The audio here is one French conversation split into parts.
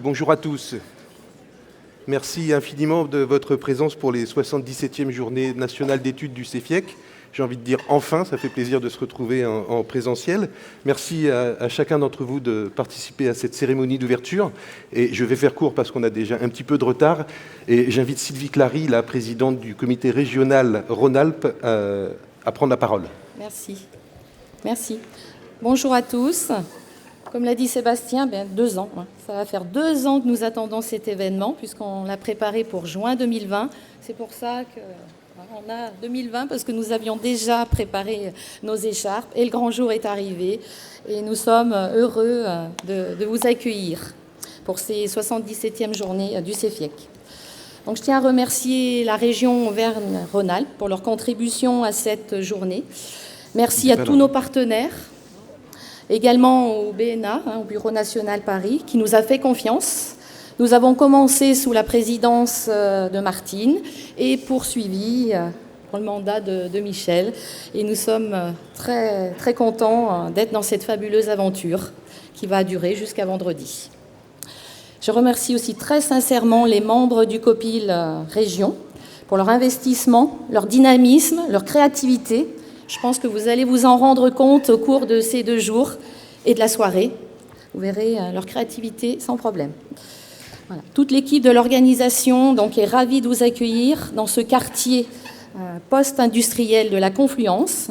Bonjour à tous. Merci infiniment de votre présence pour les 77e journées nationales d'études du CEFIEC. J'ai envie de dire enfin, ça fait plaisir de se retrouver en présentiel. Merci à chacun d'entre vous de participer à cette cérémonie d'ouverture. Et je vais faire court parce qu'on a déjà un petit peu de retard. Et j'invite Sylvie Clary, la présidente du comité régional Rhône-Alpes, à prendre la parole. Merci. Bonjour à tous. Comme l'a dit Sébastien, 2 ans. Ça va faire 2 ans que nous attendons cet événement, puisqu'on l'a préparé pour juin 2020. C'est pour ça qu'on a 2020, parce que nous avions déjà préparé nos écharpes, et le grand jour est arrivé. Et nous sommes heureux de vous accueillir pour ces 77e journées du CEFIEC. Donc, je tiens à remercier la région Auvergne-Rhône-Alpes pour leur contribution à cette journée. Merci à tous nos partenaires. Également au BNA, au Bureau national Paris, qui nous a fait confiance. Nous avons commencé sous la présidence de Martine et poursuivi pour le mandat de Michel. Et nous sommes très, très contents d'être dans cette fabuleuse aventure qui va durer jusqu'à vendredi. Je remercie aussi très sincèrement les membres du COPIL Région pour leur investissement, leur dynamisme, leur créativité. Je pense que vous allez vous en rendre compte au cours de ces 2 jours et de la soirée. Vous verrez leur créativité sans problème. Voilà. Toute l'équipe de l'organisation donc, est ravie de vous accueillir dans ce quartier post-industriel de la Confluence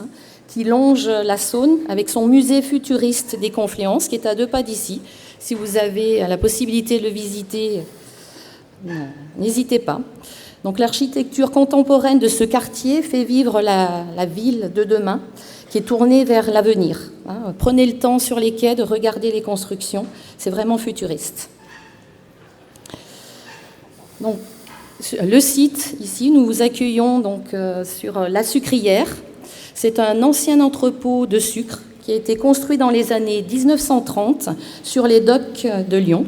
qui longe la Saône avec son musée futuriste des Confluences qui est à 2 pas d'ici. Si vous avez la possibilité de le visiter, n'hésitez pas. Donc l'architecture contemporaine de ce quartier fait vivre la ville de demain qui est tournée vers l'avenir. Prenez le temps sur les quais de regarder les constructions, c'est vraiment futuriste. Donc, le site, ici, nous vous accueillons donc, sur la sucrière. C'est un ancien entrepôt de sucre qui a été construit dans les années 1930 sur les docks de Lyon.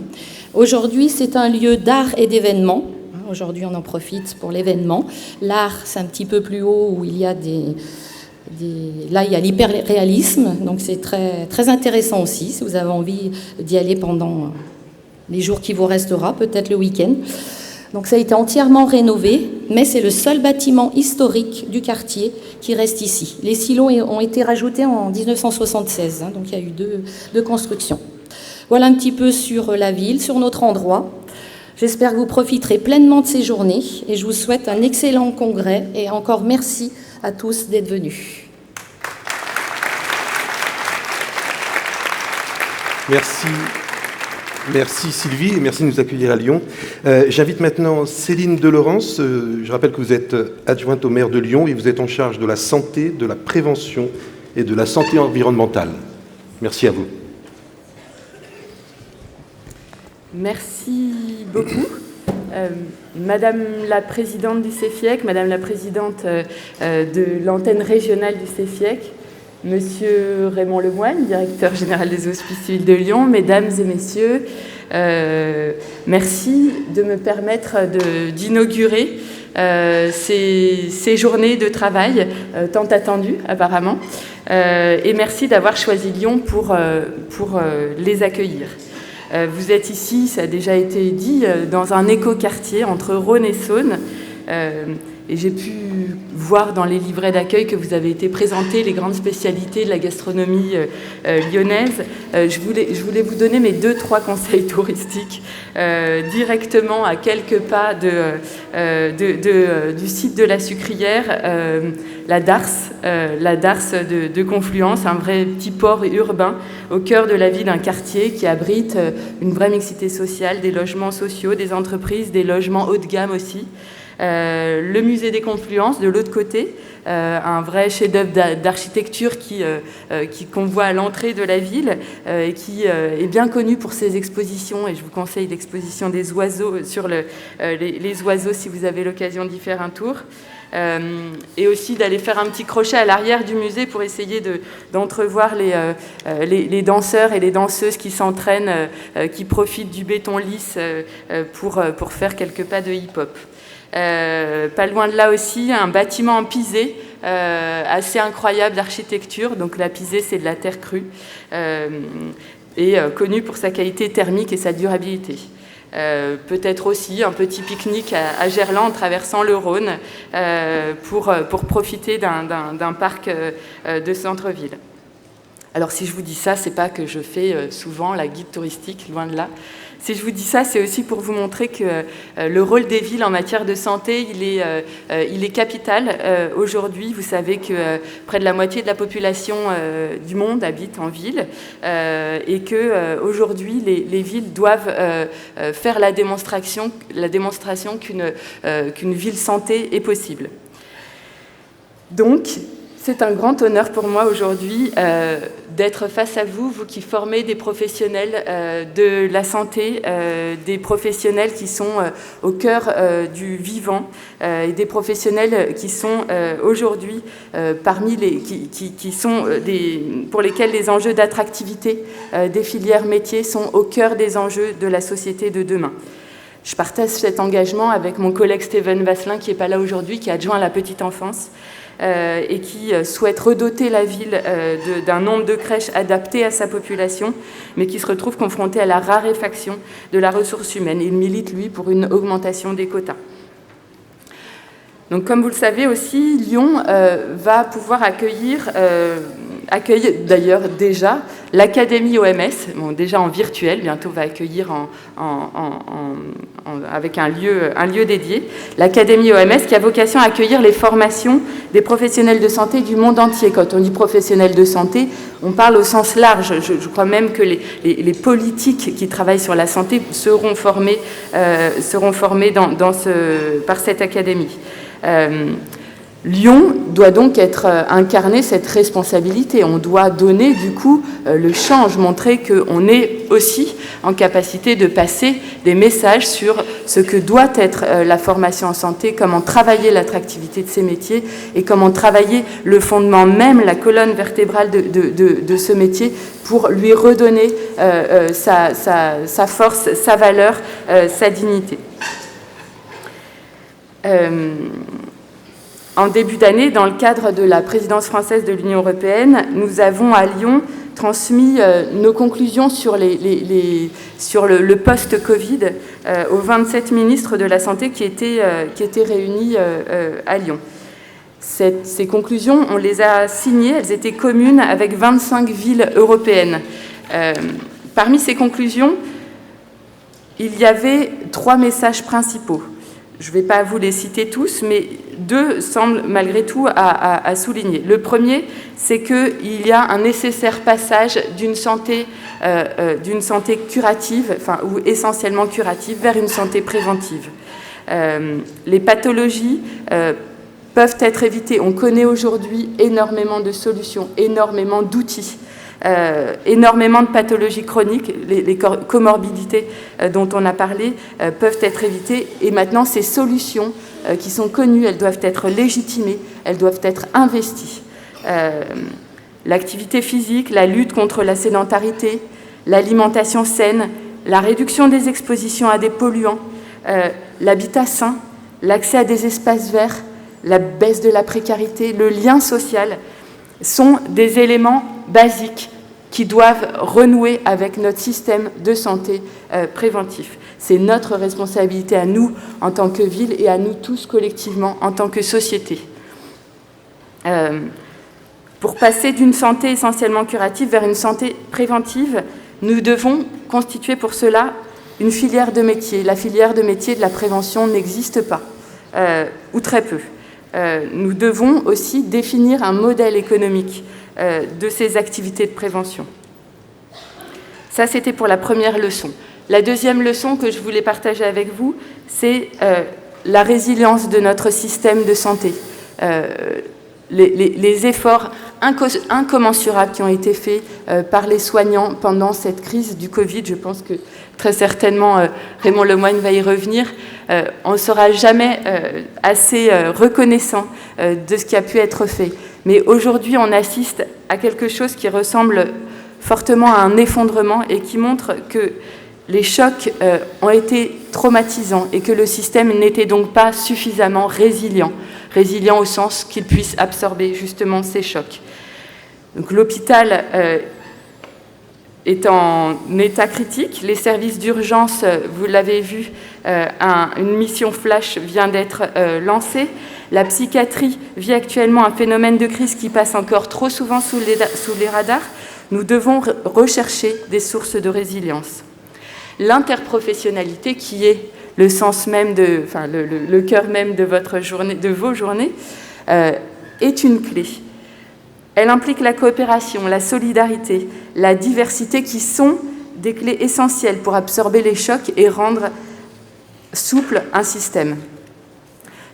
Aujourd'hui, c'est un lieu d'art et d'événements. Aujourd'hui, on en profite pour l'événement. L'art, c'est un petit peu plus haut où il y a là, il y a l'hyperréalisme, donc c'est très, très intéressant aussi, si vous avez envie d'y aller pendant les jours qui vous restera, peut-être le week-end. Donc ça a été entièrement rénové, mais c'est le seul bâtiment historique du quartier qui reste ici. Les silos ont été rajoutés en 1976, donc il y a eu deux constructions. Voilà un petit peu sur la ville, sur notre endroit. J'espère que vous profiterez pleinement de ces journées et je vous souhaite un excellent congrès et encore merci à tous d'être venus. Merci Sylvie et merci de nous accueillir à Lyon. J'invite maintenant Céline Delorence. Je rappelle que vous êtes adjointe au maire de Lyon et vous êtes en charge de la santé, de la prévention et de la santé environnementale. Merci à vous. Merci beaucoup. Madame la présidente du CEFIEC, Madame la présidente de l'antenne régionale du CEFIEC, Monsieur Raymond Lemoine, directeur général des Hospices civils de Lyon, Mesdames et Messieurs, merci de me permettre d'inaugurer ces journées de travail tant attendues apparemment, et merci d'avoir choisi Lyon pour les accueillir. Vous êtes ici, ça a déjà été dit, dans un écoquartier entre Rhône et Saône. Et j'ai pu voir dans les livrets d'accueil que vous avez été présentés les grandes spécialités de la gastronomie lyonnaise. Je voulais vous donner mes 2-3 conseils touristiques directement à quelques pas du site de la sucrière, la Darse de Confluence, un vrai petit port urbain au cœur de la ville, un quartier qui abrite une vraie mixité sociale, des logements sociaux, des entreprises, des logements haut de gamme aussi. Le musée des Confluences de l'autre côté, un vrai chef-d'œuvre d'architecture qu'on voit à l'entrée de la ville et qui est bien connu pour ses expositions, et je vous conseille l'exposition des oiseaux sur les oiseaux si vous avez l'occasion d'y faire un tour. Et aussi d'aller faire un petit crochet à l'arrière du musée pour essayer d'entrevoir les danseurs et les danseuses qui s'entraînent, qui profitent du béton lisse pour faire quelques pas de hip-hop. Pas loin de là aussi, un bâtiment en pisé, assez incroyable d'architecture. Donc la pisé, c'est de la terre crue, et connu pour sa qualité thermique et sa durabilité. Peut-être aussi un petit pique-nique à Gerland en traversant le Rhône pour profiter d'un parc de centre-ville. Alors si je vous dis ça, c'est pas que je fais souvent la guide touristique, loin de là. Si je vous dis ça, c'est aussi pour vous montrer que le rôle des villes en matière de santé, il est capital. Aujourd'hui, vous savez que près de la moitié de la population du monde habite en ville et que aujourd'hui, les villes doivent faire la démonstration qu'une ville santé est possible. Donc, c'est un grand honneur pour moi aujourd'hui d'être face à vous, vous qui formez des professionnels de la santé, des professionnels qui sont au cœur du vivant et des professionnels qui sont aujourd'hui parmi les pour lesquels les enjeux d'attractivité des filières métiers sont au cœur des enjeux de la société de demain. Je partage cet engagement avec mon collègue Stéphane Vasselin, qui n'est pas là aujourd'hui, qui est adjoint à la petite enfance, et qui souhaite redoter la ville d'un nombre de crèches adaptées à sa population, mais qui se retrouve confronté à la raréfaction de la ressource humaine. Il milite, lui, pour une augmentation des quotas. Donc, comme vous le savez aussi, Lyon va pouvoir accueillir d'ailleurs déjà l'Académie OMS, bon, déjà en virtuel, bientôt va accueillir avec un lieu dédié, l'Académie OMS qui a vocation à accueillir les formations des professionnels de santé du monde entier. Quand on dit professionnels de santé, on parle au sens large. Je crois même que les politiques qui travaillent sur la santé seront formés par cette académie. Lyon doit donc incarner cette responsabilité. On doit donner du coup le change, montrer qu'on est aussi en capacité de passer des messages sur ce que doit être la formation en santé, comment travailler l'attractivité de ces métiers et comment travailler le fondement même, la colonne vertébrale de ce métier pour lui redonner sa force, sa valeur, sa dignité. En début d'année, dans le cadre de la présidence française de l'Union européenne, nous avons à Lyon transmis nos conclusions sur le post-Covid aux 27 ministres de la Santé qui étaient réunis à Lyon. Ces conclusions, on les a signées, elles étaient communes avec 25 villes européennes. Parmi ces conclusions, il y avait 3 messages principaux. Je ne vais pas vous les citer tous, mais 2 semblent malgré tout à souligner. Le premier, c'est qu'il y a un nécessaire passage d'une santé curative, ou essentiellement curative, vers une santé préventive. Les pathologies peuvent être évitées. On connaît aujourd'hui énormément de solutions, énormément d'outils. Énormément de pathologies chroniques, les comorbidités dont on a parlé, peuvent être évitées. Et maintenant, ces solutions qui sont connues, elles doivent être légitimées, elles doivent être investies. L'activité physique, la lutte contre la sédentarité, l'alimentation saine, la réduction des expositions à des polluants, l'habitat sain, l'accès à des espaces verts, la baisse de la précarité, le lien social, sont des éléments basiques qui doivent renouer avec notre système de santé préventif. C'est notre responsabilité à nous en tant que ville et à nous tous collectivement en tant que société. Pour passer d'une santé essentiellement curative vers une santé préventive, nous devons constituer pour cela une filière de métier. La filière de métier de la prévention n'existe pas, ou très peu. Nous devons aussi définir un modèle économique de ces activités de prévention. Ça, c'était pour la première leçon. La deuxième leçon que je voulais partager avec vous, c'est la résilience de notre système de santé. Les efforts incommensurables qui ont été faits par les soignants pendant cette crise du Covid, je pense que très certainement Raymond Lemoyne va y revenir, on ne sera jamais assez reconnaissant de ce qui a pu être fait. Mais aujourd'hui, on assiste à quelque chose qui ressemble fortement à un effondrement et qui montre que les chocs ont été traumatisants et que le système n'était donc pas suffisamment résilient au sens qu'il puisse absorber justement ces chocs. Donc l'hôpital est en état critique. Les services d'urgence, vous l'avez vu, une mission flash vient d'être lancée. La psychiatrie vit actuellement un phénomène de crise qui passe encore trop souvent sous les radars. Nous devons rechercher des sources de résilience. L'interprofessionnalité, qui est le sens même le cœur même de vos journées, est une clé. Elle implique la coopération, la solidarité, la diversité qui sont des clés essentielles pour absorber les chocs et rendre souple un système.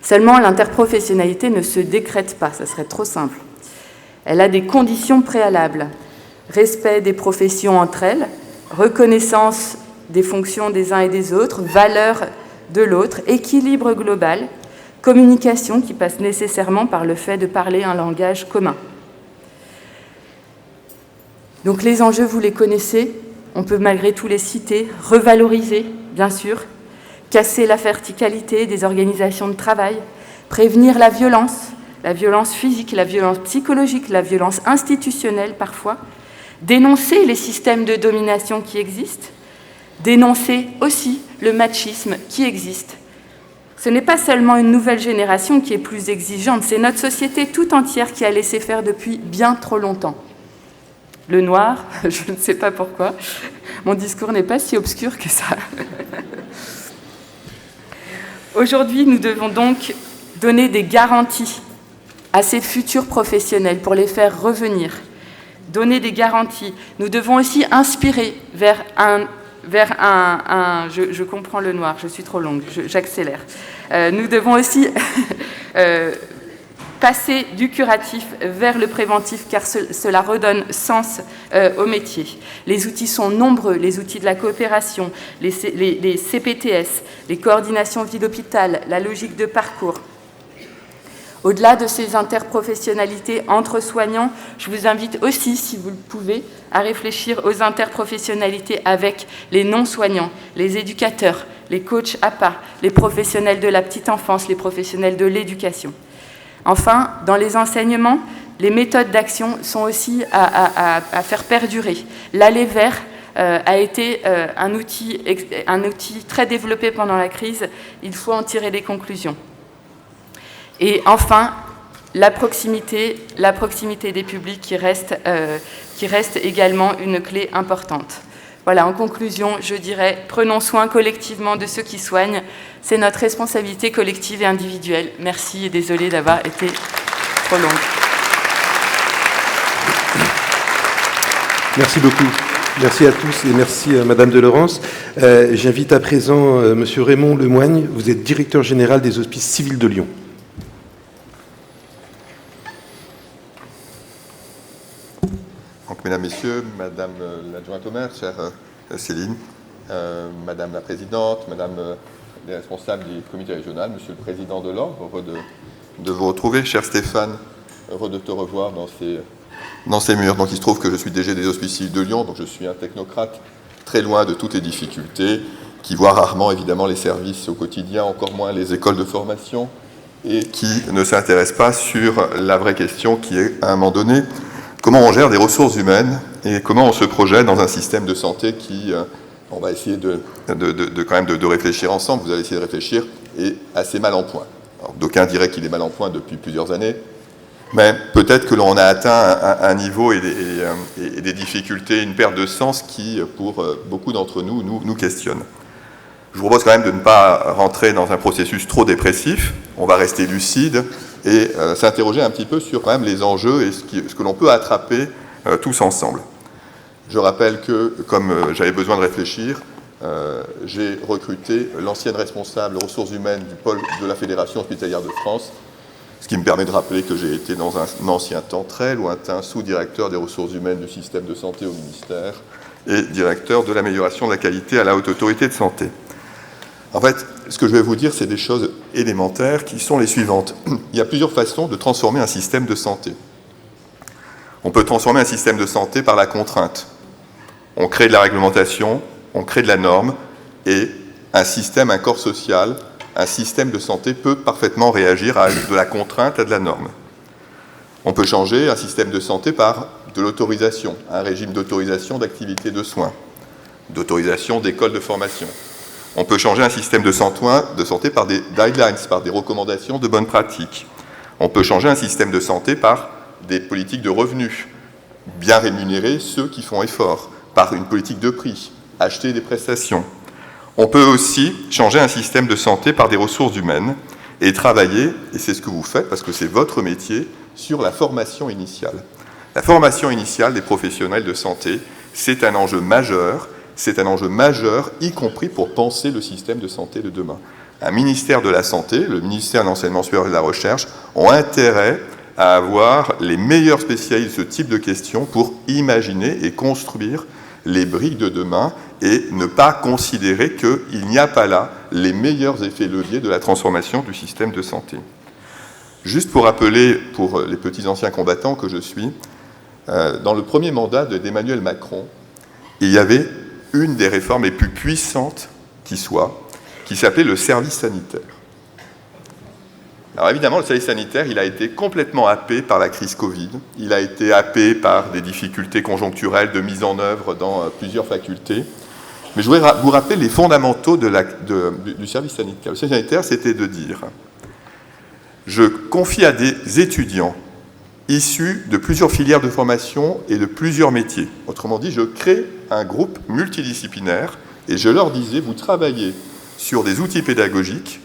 Seulement, l'interprofessionnalité ne se décrète pas, ça serait trop simple. Elle a des conditions préalables. Respect des professions entre elles, reconnaissance des fonctions des uns et des autres, valeur de l'autre, équilibre global, communication qui passe nécessairement par le fait de parler un langage commun. Donc les enjeux, vous les connaissez, on peut malgré tout les citer, revaloriser, bien sûr, casser la verticalité des organisations de travail, prévenir la violence physique, la violence psychologique, la violence institutionnelle parfois, dénoncer les systèmes de domination qui existent, dénoncer aussi le machisme qui existe. Ce n'est pas seulement une nouvelle génération qui est plus exigeante, c'est notre société tout entière qui a laissé faire depuis bien trop longtemps. Le noir, je ne sais pas pourquoi, mon discours n'est pas si obscur que ça. Aujourd'hui, nous devons donc donner des garanties à ces futurs professionnels pour les faire revenir. Donner des garanties. Nous devons aussi inspirer vers un je comprends le noir, je suis trop longue, j'accélère. Nous devons aussi passer du curatif vers le préventif, car cela redonne sens au métier. Les outils sont nombreux, les outils de la coopération, les CPTS, les coordinations ville-hôpital, la logique de parcours. Au-delà de ces interprofessionnalités entre soignants, je vous invite aussi, si vous le pouvez, à réfléchir aux interprofessionnalités avec les non-soignants, les éducateurs, les coachs APA, les professionnels de la petite enfance, les professionnels de l'éducation. Enfin, dans les enseignements, les méthodes d'action sont aussi à faire perdurer. L'aller vers a été un outil très développé pendant la crise. Il faut en tirer des conclusions. Et enfin, la proximité des publics qui reste également une clé importante. Voilà, en conclusion, je dirais, prenons soin collectivement de ceux qui soignent. C'est notre responsabilité collective et individuelle. Merci et désolée d'avoir été trop longue. Merci beaucoup. Merci à tous et merci à Madame de Laurence. J'invite à présent Monsieur Raymond Lemoigne. Vous êtes directeur général des Hospices civils de Lyon. Mesdames, Messieurs, Madame l'adjointe au maire, chère Céline, Madame la Présidente, Madame les responsables du comité régional, Monsieur le Président de l'Ordre, heureux de vous retrouver. Cher Stéphane, heureux de te revoir dans ces murs. Donc il se trouve que je suis DG des Hospices civils de Lyon, donc je suis un technocrate très loin de toutes les difficultés, qui voit rarement évidemment les services au quotidien, encore moins les écoles de formation, et qui ne s'intéresse pas sur la vraie question qui est, à un moment donné, comment on gère des ressources humaines et comment on se projette dans un système de santé qui, on va essayer quand même de réfléchir ensemble, vous allez essayer de réfléchir, est assez mal en point. D'aucuns diraient qu'il est mal en point depuis plusieurs années, mais peut-être que l'on a atteint un niveau et des difficultés, une perte de sens qui, pour beaucoup d'entre nous questionnent. Je vous propose quand même de ne pas rentrer dans un processus trop dépressif, on va rester lucide, et s'interroger un petit peu sur quand même les enjeux et ce que l'on peut attraper tous ensemble. Je rappelle que, comme j'avais besoin de réfléchir, j'ai recruté l'ancienne responsable ressources humaines du pôle de la Fédération hospitalière de France, ce qui me permet de rappeler que j'ai été dans un ancien temps très lointain sous-directeur des ressources humaines du système de santé au ministère et directeur de l'amélioration de la qualité à la Haute Autorité de Santé. En fait, ce que je vais vous dire, c'est des choses élémentaires qui sont les suivantes. Il y a plusieurs façons de transformer un système de santé. On peut transformer un système de santé par la contrainte. On crée de la réglementation, on crée de la norme, et un système, un corps social, un système de santé peut parfaitement réagir à de la contrainte, à de la norme. On peut changer un système de santé par de l'autorisation, un régime d'autorisation d'activité de soins, d'autorisation d'école de formation. On peut changer un système de santé par des guidelines, par des recommandations de bonnes pratiques. On peut changer un système de santé par des politiques de revenus, bien rémunérer ceux qui font effort, par une politique de prix, acheter des prestations. On peut aussi changer un système de santé par des ressources humaines et travailler, et c'est ce que vous faites parce que c'est votre métier, sur la formation initiale. La formation initiale des professionnels de santé, c'est un enjeu majeur, y compris pour penser le système de santé de demain. Un ministère de la Santé, le ministère de l'Enseignement supérieur et de la Recherche, ont intérêt à avoir les meilleurs spécialistes de ce type de questions pour imaginer et construire les briques de demain et ne pas considérer qu'il n'y a pas là les meilleurs effets leviers de la transformation du système de santé. Juste pour rappeler, pour les petits anciens combattants que je suis, dans le premier mandat d'Emmanuel Macron, il y avait une des réformes les plus puissantes qui soit, qui s'appelait le service sanitaire. Alors évidemment, le service sanitaire, il a été complètement happé par la crise Covid, il a été happé par des difficultés conjoncturelles de mise en œuvre dans plusieurs facultés. Mais je voudrais vous rappeler les fondamentaux du service sanitaire. Le service sanitaire, c'était de dire « Je confie à des étudiants issus de plusieurs filières de formation et de plusieurs métiers. » Autrement dit, je crée un groupe multidisciplinaire et je leur disais « Vous travaillez sur des outils pédagogiques,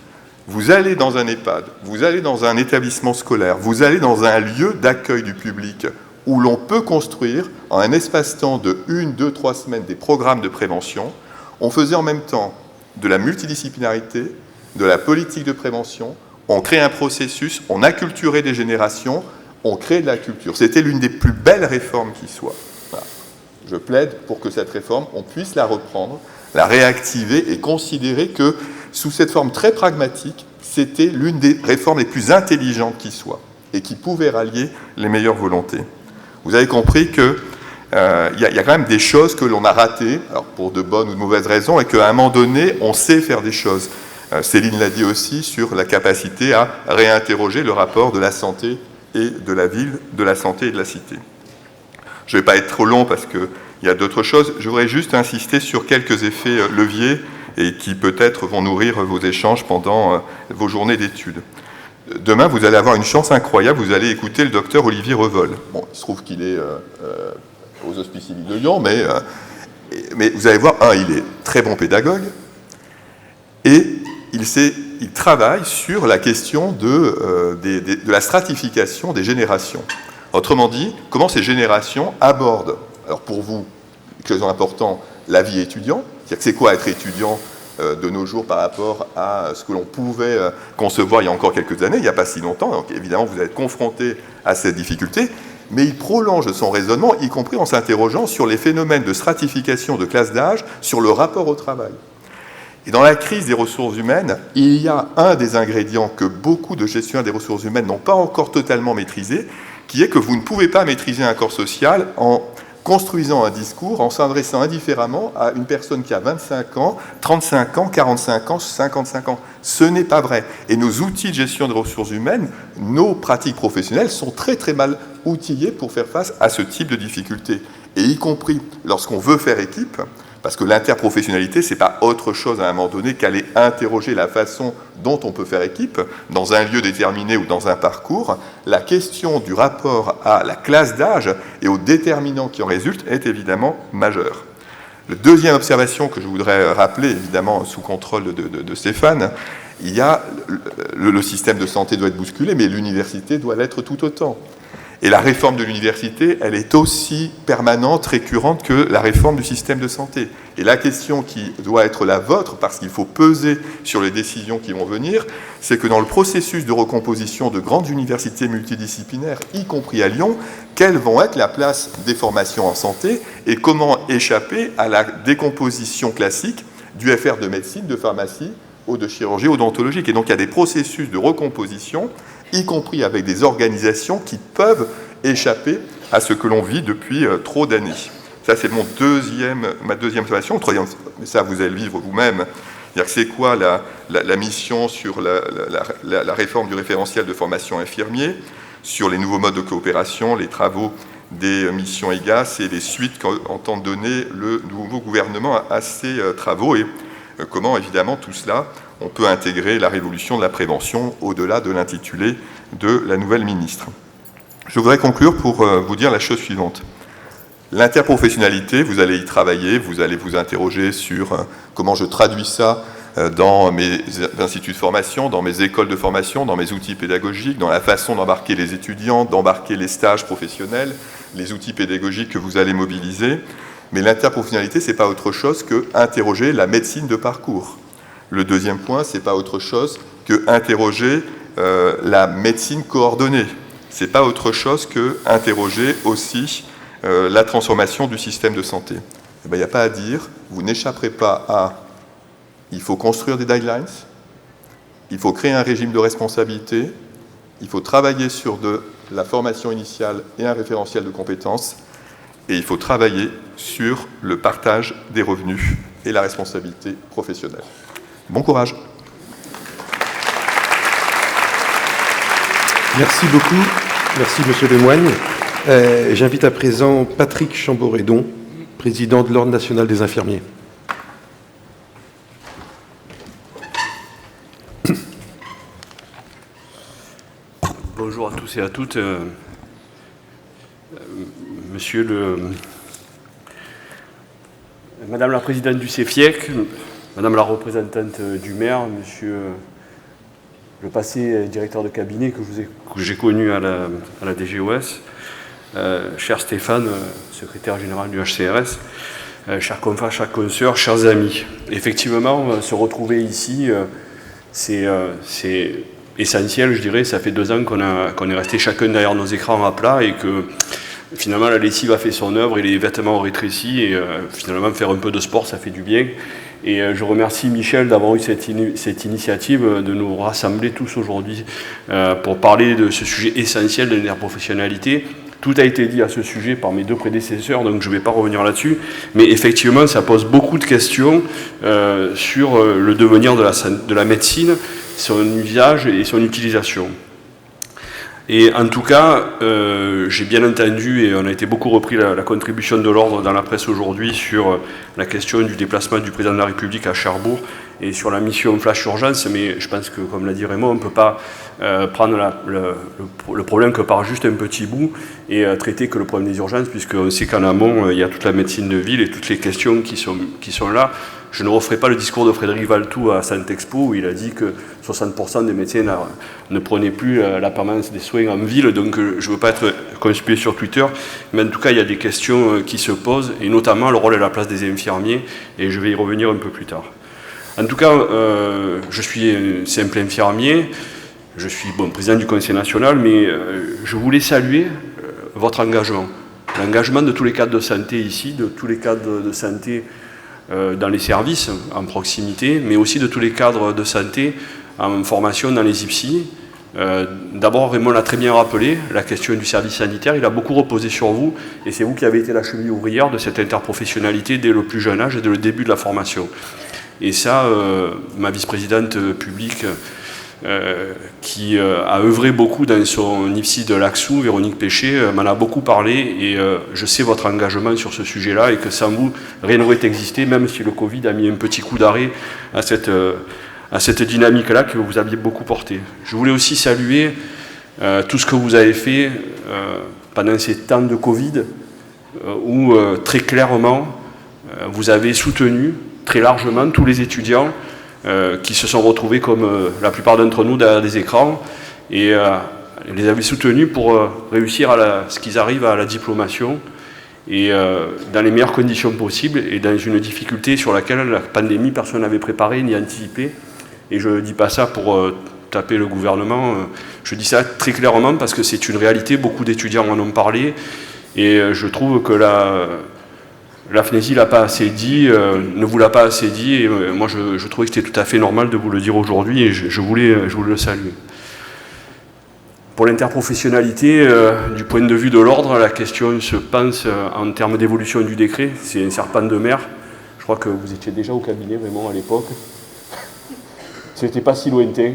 vous allez dans un EHPAD, vous allez dans un établissement scolaire, vous allez dans un lieu d'accueil du public où l'on peut construire en un espace-temps de 1, 2, 3 semaines des programmes de prévention. » On faisait en même temps de la multidisciplinarité, de la politique de prévention, on crée un processus, on acculturait des générations, on crée de la culture. C'était l'une des plus belles réformes qui soit. Voilà. Je plaide pour que cette réforme, on puisse la reprendre, la réactiver et considérer que, sous cette forme très pragmatique, c'était l'une des réformes les plus intelligentes qui soit et qui pouvait rallier les meilleures volontés. Vous avez compris qu'il y a quand même des choses que l'on a ratées, alors pour de bonnes ou de mauvaises raisons, et qu'à un moment donné, on sait faire des choses. Céline l'a dit aussi sur la capacité à réinterroger le rapport de la santé et de la ville, de la santé et de la cité. Je ne vais pas être trop long parce qu'il y a d'autres choses. Je voudrais juste insister sur quelques effets leviers et qui peut-être vont nourrir vos échanges pendant vos journées d'études. Demain, vous allez avoir une chance incroyable, vous allez écouter le docteur Olivier Revol. Bon, il se trouve qu'il est aux Hospices civiques de Lyon, mais vous allez voir, il est très bon pédagogue, et il travaille sur la question de la stratification des générations. Autrement dit, comment ces générations abordent, alors pour vous, chose importante, la vie étudiante, c'est-à-dire que c'est quoi être étudiant de nos jours par rapport à ce que l'on pouvait concevoir il y a encore quelques années, il n'y a pas si longtemps, donc évidemment vous êtes confronté à cette difficulté, mais il prolonge son raisonnement, y compris en s'interrogeant sur les phénomènes de stratification de classe d'âge, sur le rapport au travail. Et dans la crise des ressources humaines, il y a un des ingrédients que beaucoup de gestionnaires des ressources humaines n'ont pas encore totalement maîtrisé, qui est que vous ne pouvez pas maîtriser un corps social en construisant un discours, en s'adressant indifféremment à une personne qui a 25 ans, 35 ans, 45 ans, 55 ans. Ce n'est pas vrai. Et nos outils de gestion des ressources humaines, nos pratiques professionnelles sont très très mal outillés pour faire face à ce type de difficultés. Et y compris lorsqu'on veut faire équipe, parce que l'interprofessionnalité, ce n'est pas autre chose à un moment donné qu'aller interroger la façon dont on peut faire équipe, dans un lieu déterminé ou dans un parcours, la question du rapport à la classe d'âge et aux déterminants qui en résultent est évidemment majeure. La deuxième observation que je voudrais rappeler, évidemment sous contrôle de Stéphane, il y a le système de santé doit être bousculé, mais l'université doit l'être tout autant. Et la réforme de l'université, elle est aussi permanente, récurrente que la réforme du système de santé. Et la question qui doit être la vôtre, parce qu'il faut peser sur les décisions qui vont venir, c'est que dans le processus de recomposition de grandes universités multidisciplinaires, y compris à Lyon, quelles vont être la place des formations en santé et comment échapper à la décomposition classique du FR de médecine, de pharmacie ou de chirurgie odontologique. Et donc il y a des processus de recomposition, y compris avec des organisations qui peuvent échapper à ce que l'on vit depuis trop d'années. Ça, c'est ma deuxième observation. Troisième, mais ça, vous allez le vivre vous-même. C'est quoi la mission sur la réforme du référentiel de formation infirmier, sur les nouveaux modes de coopération, les travaux des missions EGAS et les suites qu'entend donner le nouveau gouvernement à ces travaux et comment, évidemment, tout cela, on peut intégrer la révolution de la prévention au-delà de l'intitulé de la nouvelle ministre. Je voudrais conclure pour vous dire la chose suivante. L'interprofessionnalité, vous allez y travailler, vous allez vous interroger sur comment je traduis ça dans mes instituts de formation, dans mes écoles de formation, dans mes outils pédagogiques, dans la façon d'embarquer les étudiants, d'embarquer les stages professionnels, les outils pédagogiques que vous allez mobiliser. Mais l'interprofessionnalité, ce n'est pas autre chose que interroger la médecine de parcours. Le deuxième point, ce n'est pas autre chose que interroger la médecine coordonnée. Ce n'est pas autre chose que interroger aussi la transformation du système de santé. Il n'y a pas à dire, vous n'échapperez pas à... Il faut construire des guidelines, il faut créer un régime de responsabilité, il faut travailler sur de la formation initiale et un référentiel de compétences, et il faut travailler sur le partage des revenus et la responsabilité professionnelle. Bon courage. Merci beaucoup. Merci, Monsieur Lemoigne. J'invite à présent Patrick Chamboredon, président de l'Ordre national des infirmiers. Bonjour à tous et à toutes. Madame la présidente du CEFIEC, Madame la représentante du maire, Monsieur le passé directeur de cabinet que j'ai connu à la DGOS, cher Stéphane, secrétaire général du HCRS, chers confrères, chers consoeurs, chers amis. Effectivement, se retrouver ici, c'est essentiel, je dirais. Ça fait 2 ans qu'on est resté chacun derrière nos écrans à plat et que finalement la lessive a fait son œuvre et les vêtements ont rétréci et finalement faire un peu de sport, ça fait du bien. Et je remercie Michel d'avoir eu cette initiative de nous rassembler tous aujourd'hui pour parler de ce sujet essentiel de l'interprofessionnalité. Tout a été dit à ce sujet par mes 2 prédécesseurs, donc je ne vais pas revenir là-dessus. Mais effectivement, ça pose beaucoup de questions sur le devenir de la médecine, son usage et son utilisation. Et en tout cas, j'ai bien entendu, et on a été beaucoup repris la contribution de l'Ordre dans la presse aujourd'hui sur la question du déplacement du président de la République à Cherbourg et sur la mission Flash Urgence, mais je pense que, comme l'a dit Raymond, on ne peut pas prendre le problème que par juste un petit bout et traiter que le problème des urgences, puisqu'on sait qu'en amont, il y a toute la médecine de ville et toutes les questions qui sont là. Je ne referai pas le discours de Frédéric Valtou à Saint-Expo où il a dit que 60% des médecins ne prenaient plus la permanence des soins en ville, donc je ne veux pas être conspué sur Twitter, mais en tout cas il y a des questions qui se posent, et notamment le rôle et la place des infirmiers, et je vais y revenir un peu plus tard. En tout cas, je suis un simple infirmier, je suis président du Conseil national, mais je voulais saluer votre engagement, l'engagement de tous les cadres de santé ici, de tous les cadres de santé dans les services en proximité, mais aussi de tous les cadres de santé en formation dans les IPSI. D'abord, Raymond l'a très bien rappelé, la question du service sanitaire, il a beaucoup reposé sur vous, et c'est vous qui avez été la cheville ouvrière de cette interprofessionnalité dès le plus jeune âge et dès le début de la formation. Et ça, ma vice-présidente publique, qui a œuvré beaucoup dans son IPSI de l'Axou, Véronique Péché, m'en a beaucoup parlé, et je sais votre engagement sur ce sujet-là, et que sans vous, rien n'aurait existé, même si le Covid a mis un petit coup d'arrêt à cette dynamique-là que vous aviez beaucoup portée. Je voulais aussi saluer tout ce que vous avez fait pendant ces temps de Covid, où très clairement, vous avez soutenu très largement tous les étudiants qui se sont retrouvés, comme la plupart d'entre nous, derrière des écrans, et les avez soutenus pour réussir à ce qu'ils arrivent à la diplomation, et dans les meilleures conditions possibles, et dans une difficulté sur laquelle la pandémie, personne n'avait préparé ni anticipé. Et je ne dis pas ça pour taper le gouvernement, je dis ça très clairement parce que c'est une réalité, beaucoup d'étudiants en ont parlé, et je trouve que la FNESI l'a pas assez dit, ne vous l'a pas assez dit, et moi je trouvais que c'était tout à fait normal de vous le dire aujourd'hui, et je voulais le saluer. Pour l'interprofessionnalité, du point de vue de l'ordre, la question se pense en termes d'évolution du décret, c'est un serpent de mer. Je crois que vous étiez déjà au cabinet, vraiment, à l'époque. C'était pas si lointain.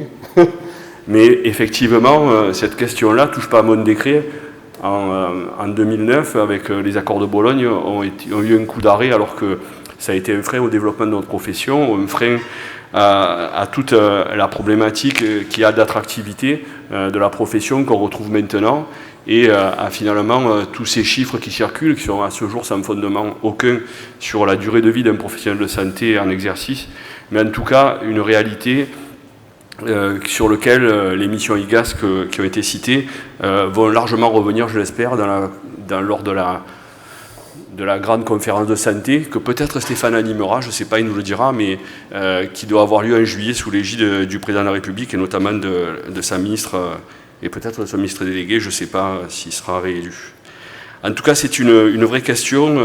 Mais effectivement, cette question-là ne touche pas à mon décret, en 2009, avec les accords de Bologne, ont eu un coup d'arrêt, alors que ça a été un frein au développement de notre profession, un frein à toute la problématique qu'il y a d'attractivité de la profession qu'on retrouve maintenant, et à finalement tous ces chiffres qui circulent, qui sont à ce jour sans fondement aucun sur la durée de vie d'un professionnel de santé en exercice, mais en tout cas une réalité sur lequel les missions IGAS qui ont été citées vont largement revenir, je l'espère, lors de la grande conférence de santé, que peut-être Stéphane animera, je ne sais pas, il nous le dira, mais qui doit avoir lieu en juillet sous l'égide du président de la République et notamment de sa ministre et peut-être de son ministre délégué, je ne sais pas s'il sera réélu. En tout cas, c'est une vraie question.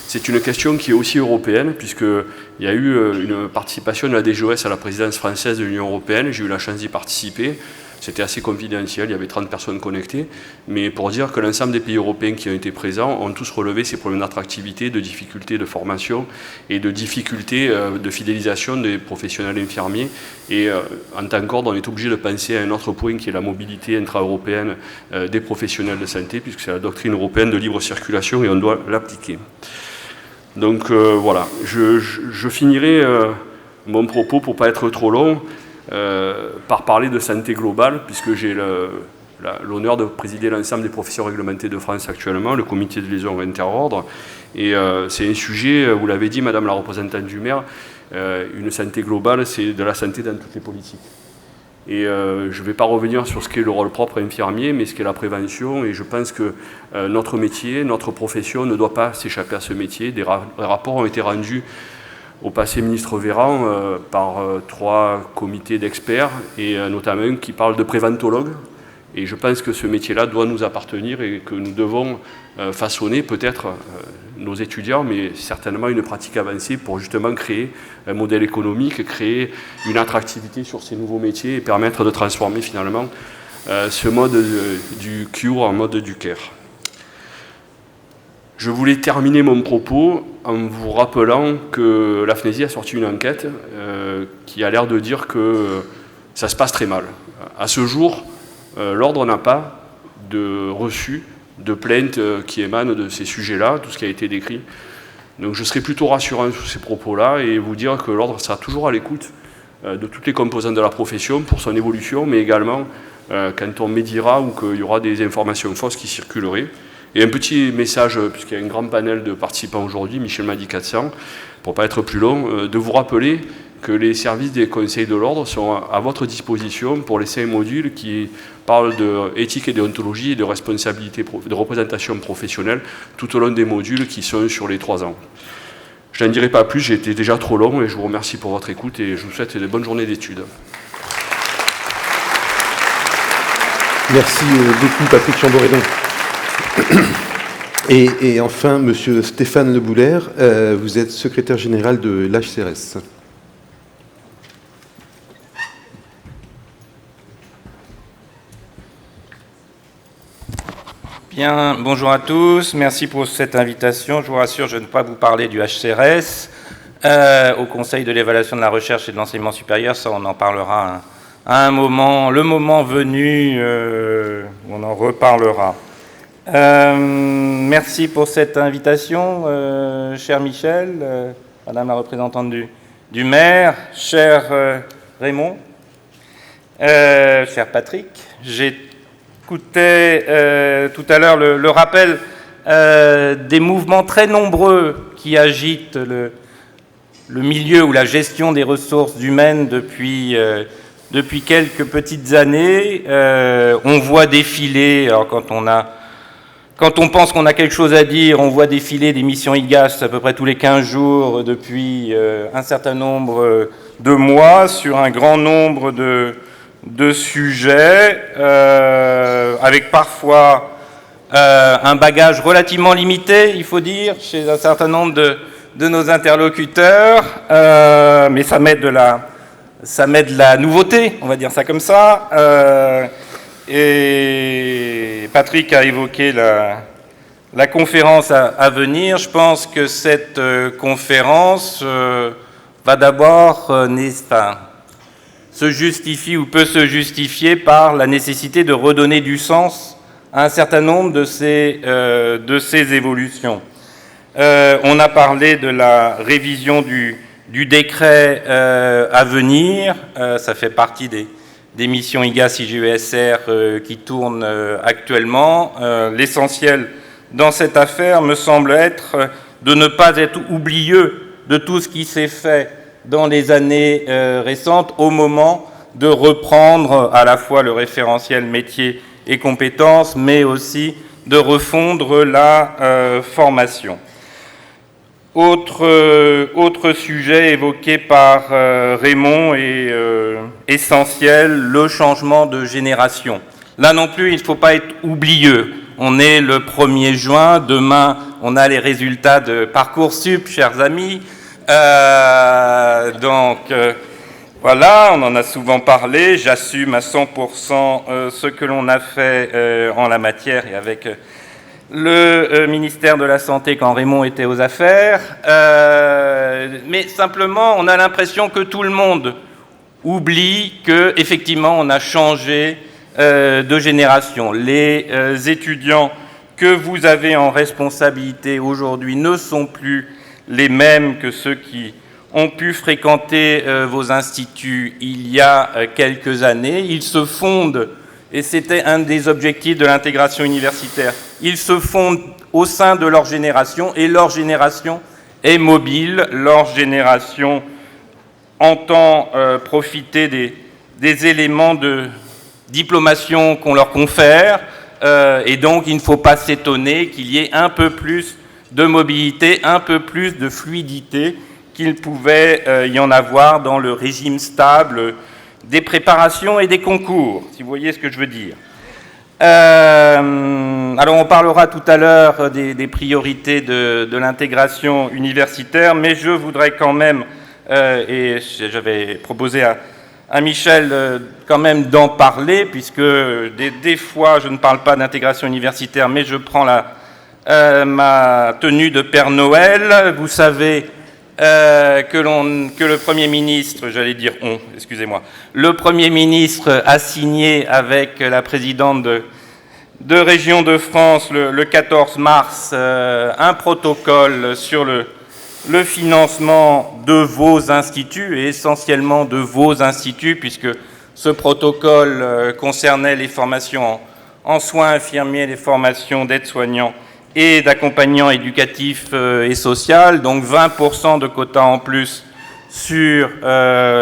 C'est une question qui est aussi européenne, puisqu'il y a eu une participation de la DGOS à la présidence française de l'Union européenne. J'ai eu la chance d'y participer. C'était assez confidentiel, il y avait 30 personnes connectées. Mais pour dire que l'ensemble des pays européens qui ont été présents ont tous relevé ces problèmes d'attractivité, de difficultés de formation et de difficultés de fidélisation des professionnels infirmiers. Et en tant qu'ordre, on est obligé de penser à un autre point qui est la mobilité intra-européenne des professionnels de santé, puisque c'est la doctrine européenne de libre circulation et on doit l'appliquer. Donc voilà, je finirai mon propos, pour ne pas être trop long, par parler de santé globale, puisque j'ai l'honneur de présider l'ensemble des professions réglementées de France actuellement, le comité de liaison interordre. Et c'est un sujet, vous l'avez dit, Madame la représentante du maire, une santé globale, c'est de la santé dans toutes les politiques. Et je ne vais pas revenir sur ce qu'est le rôle propre infirmier, mais ce qu'est la prévention. Et je pense que notre métier, notre profession ne doit pas s'échapper à ce métier. Des rapports ont été rendus au passé ministre Véran par 3 comités d'experts, et notamment un qui parle de préventologue. Et je pense que ce métier-là doit nous appartenir et que nous devons façonner peut-être nos étudiants, mais certainement une pratique avancée pour justement créer un modèle économique, créer une attractivité sur ces nouveaux métiers et permettre de transformer finalement ce mode du cure en mode du care. Je voulais terminer mon propos en vous rappelant que la FNESI a sorti une enquête qui a l'air de dire que ça se passe très mal. À ce jour, l'ordre n'a pas reçu de plaintes qui émanent de ces sujets-là, tout ce qui a été décrit. Donc je serai plutôt rassurant sur ces propos-là et vous dire que l'ordre sera toujours à l'écoute de toutes les composantes de la profession pour son évolution, mais également quand on médira ou qu'il y aura des informations fausses qui circuleraient. Et un petit message, puisqu'il y a un grand panel de participants aujourd'hui, Michel m'a dit 400, pour ne pas être plus long, de vous rappeler que les services des conseils de l'ordre sont à votre disposition pour les 5 modules qui parlent d'éthique et déontologie et de responsabilité, de représentation professionnelle tout au long des modules qui sont sur les 3 ans. Je n'en dirai pas plus, j'ai été déjà trop long et je vous remercie pour votre écoute et je vous souhaite de bonnes journées d'études. Merci beaucoup Patrick Chamboredon. Et enfin, Monsieur Stéphane Le Boulaire, vous êtes secrétaire général de l'HCRS. Bien, bonjour à tous, merci pour cette invitation. Je vous rassure, je ne vais pas vous parler du HCRS. Au Conseil de l'évaluation de la recherche et de l'enseignement supérieur, ça on en parlera à un moment, le moment venu, on en reparlera. Merci pour cette invitation, cher Michel, Madame la représentante du maire, cher Raymond, cher Patrick. J'écoutais tout à l'heure le rappel des mouvements très nombreux qui agitent le milieu ou la gestion des ressources humaines depuis quelques petites années. On voit défiler, alors quand on pense qu'on a quelque chose à dire, on voit défiler des missions IGAS à peu près tous les 15 jours depuis un certain nombre de mois sur un grand nombre de sujets, avec parfois un bagage relativement limité, il faut dire, chez un certain nombre de nos interlocuteurs, mais ça met de la nouveauté, on va dire ça comme ça. Et Patrick a évoqué la conférence à venir. Je pense que cette conférence va d'abord se justifie ou peut se justifier par la nécessité de redonner du sens à un certain nombre de ces évolutions. On a parlé de la révision du décret à venir. Ça fait partie des missions IGAS-IGESR qui tournent actuellement. L'essentiel dans cette affaire me semble être de ne pas être oublieux de tout ce qui s'est fait dans les années récentes au moment de reprendre à la fois le référentiel métiers et compétences, mais aussi de refondre la formation. Autre sujet évoqué par Raymond est essentiel, le changement de génération. Là non plus, il ne faut pas être oublieux. On est le 1er juin, demain on a les résultats de Parcoursup, chers amis. Voilà, on en a souvent parlé, j'assume à 100% ce que l'on a fait en la matière et avec le ministère de la Santé quand Raymond était aux affaires, mais simplement on a l'impression que tout le monde oublie qu'effectivement on a changé de génération. Les étudiants que vous avez en responsabilité aujourd'hui ne sont plus les mêmes que ceux qui ont pu fréquenter vos instituts il y a quelques années. Ils se fondent, et c'était un des objectifs de l'intégration universitaire, ils se fondent au sein de leur génération, et leur génération est mobile, leur génération entend profiter des éléments de diplomation qu'on leur confère, et donc il ne faut pas s'étonner qu'il y ait un peu plus de mobilité, un peu plus de fluidité qu'il pouvait y en avoir dans le régime stable des préparations et des concours, si vous voyez ce que je veux dire. Alors on parlera tout à l'heure des priorités de l'intégration universitaire, mais je voudrais quand même, et j'avais proposé à Michel quand même d'en parler, puisque des fois je ne parle pas d'intégration universitaire, mais je prends ma tenue de Père Noël. Vous savez que le Premier ministre, le Premier ministre a signé avec la présidente de Région de France le 14 mars un protocole sur le financement de vos instituts, et essentiellement de vos instituts, puisque ce protocole concernait les formations en soins infirmiers, les formations d'aides-soignants et d'accompagnants éducatifs et sociaux, donc 20% de quotas en plus sur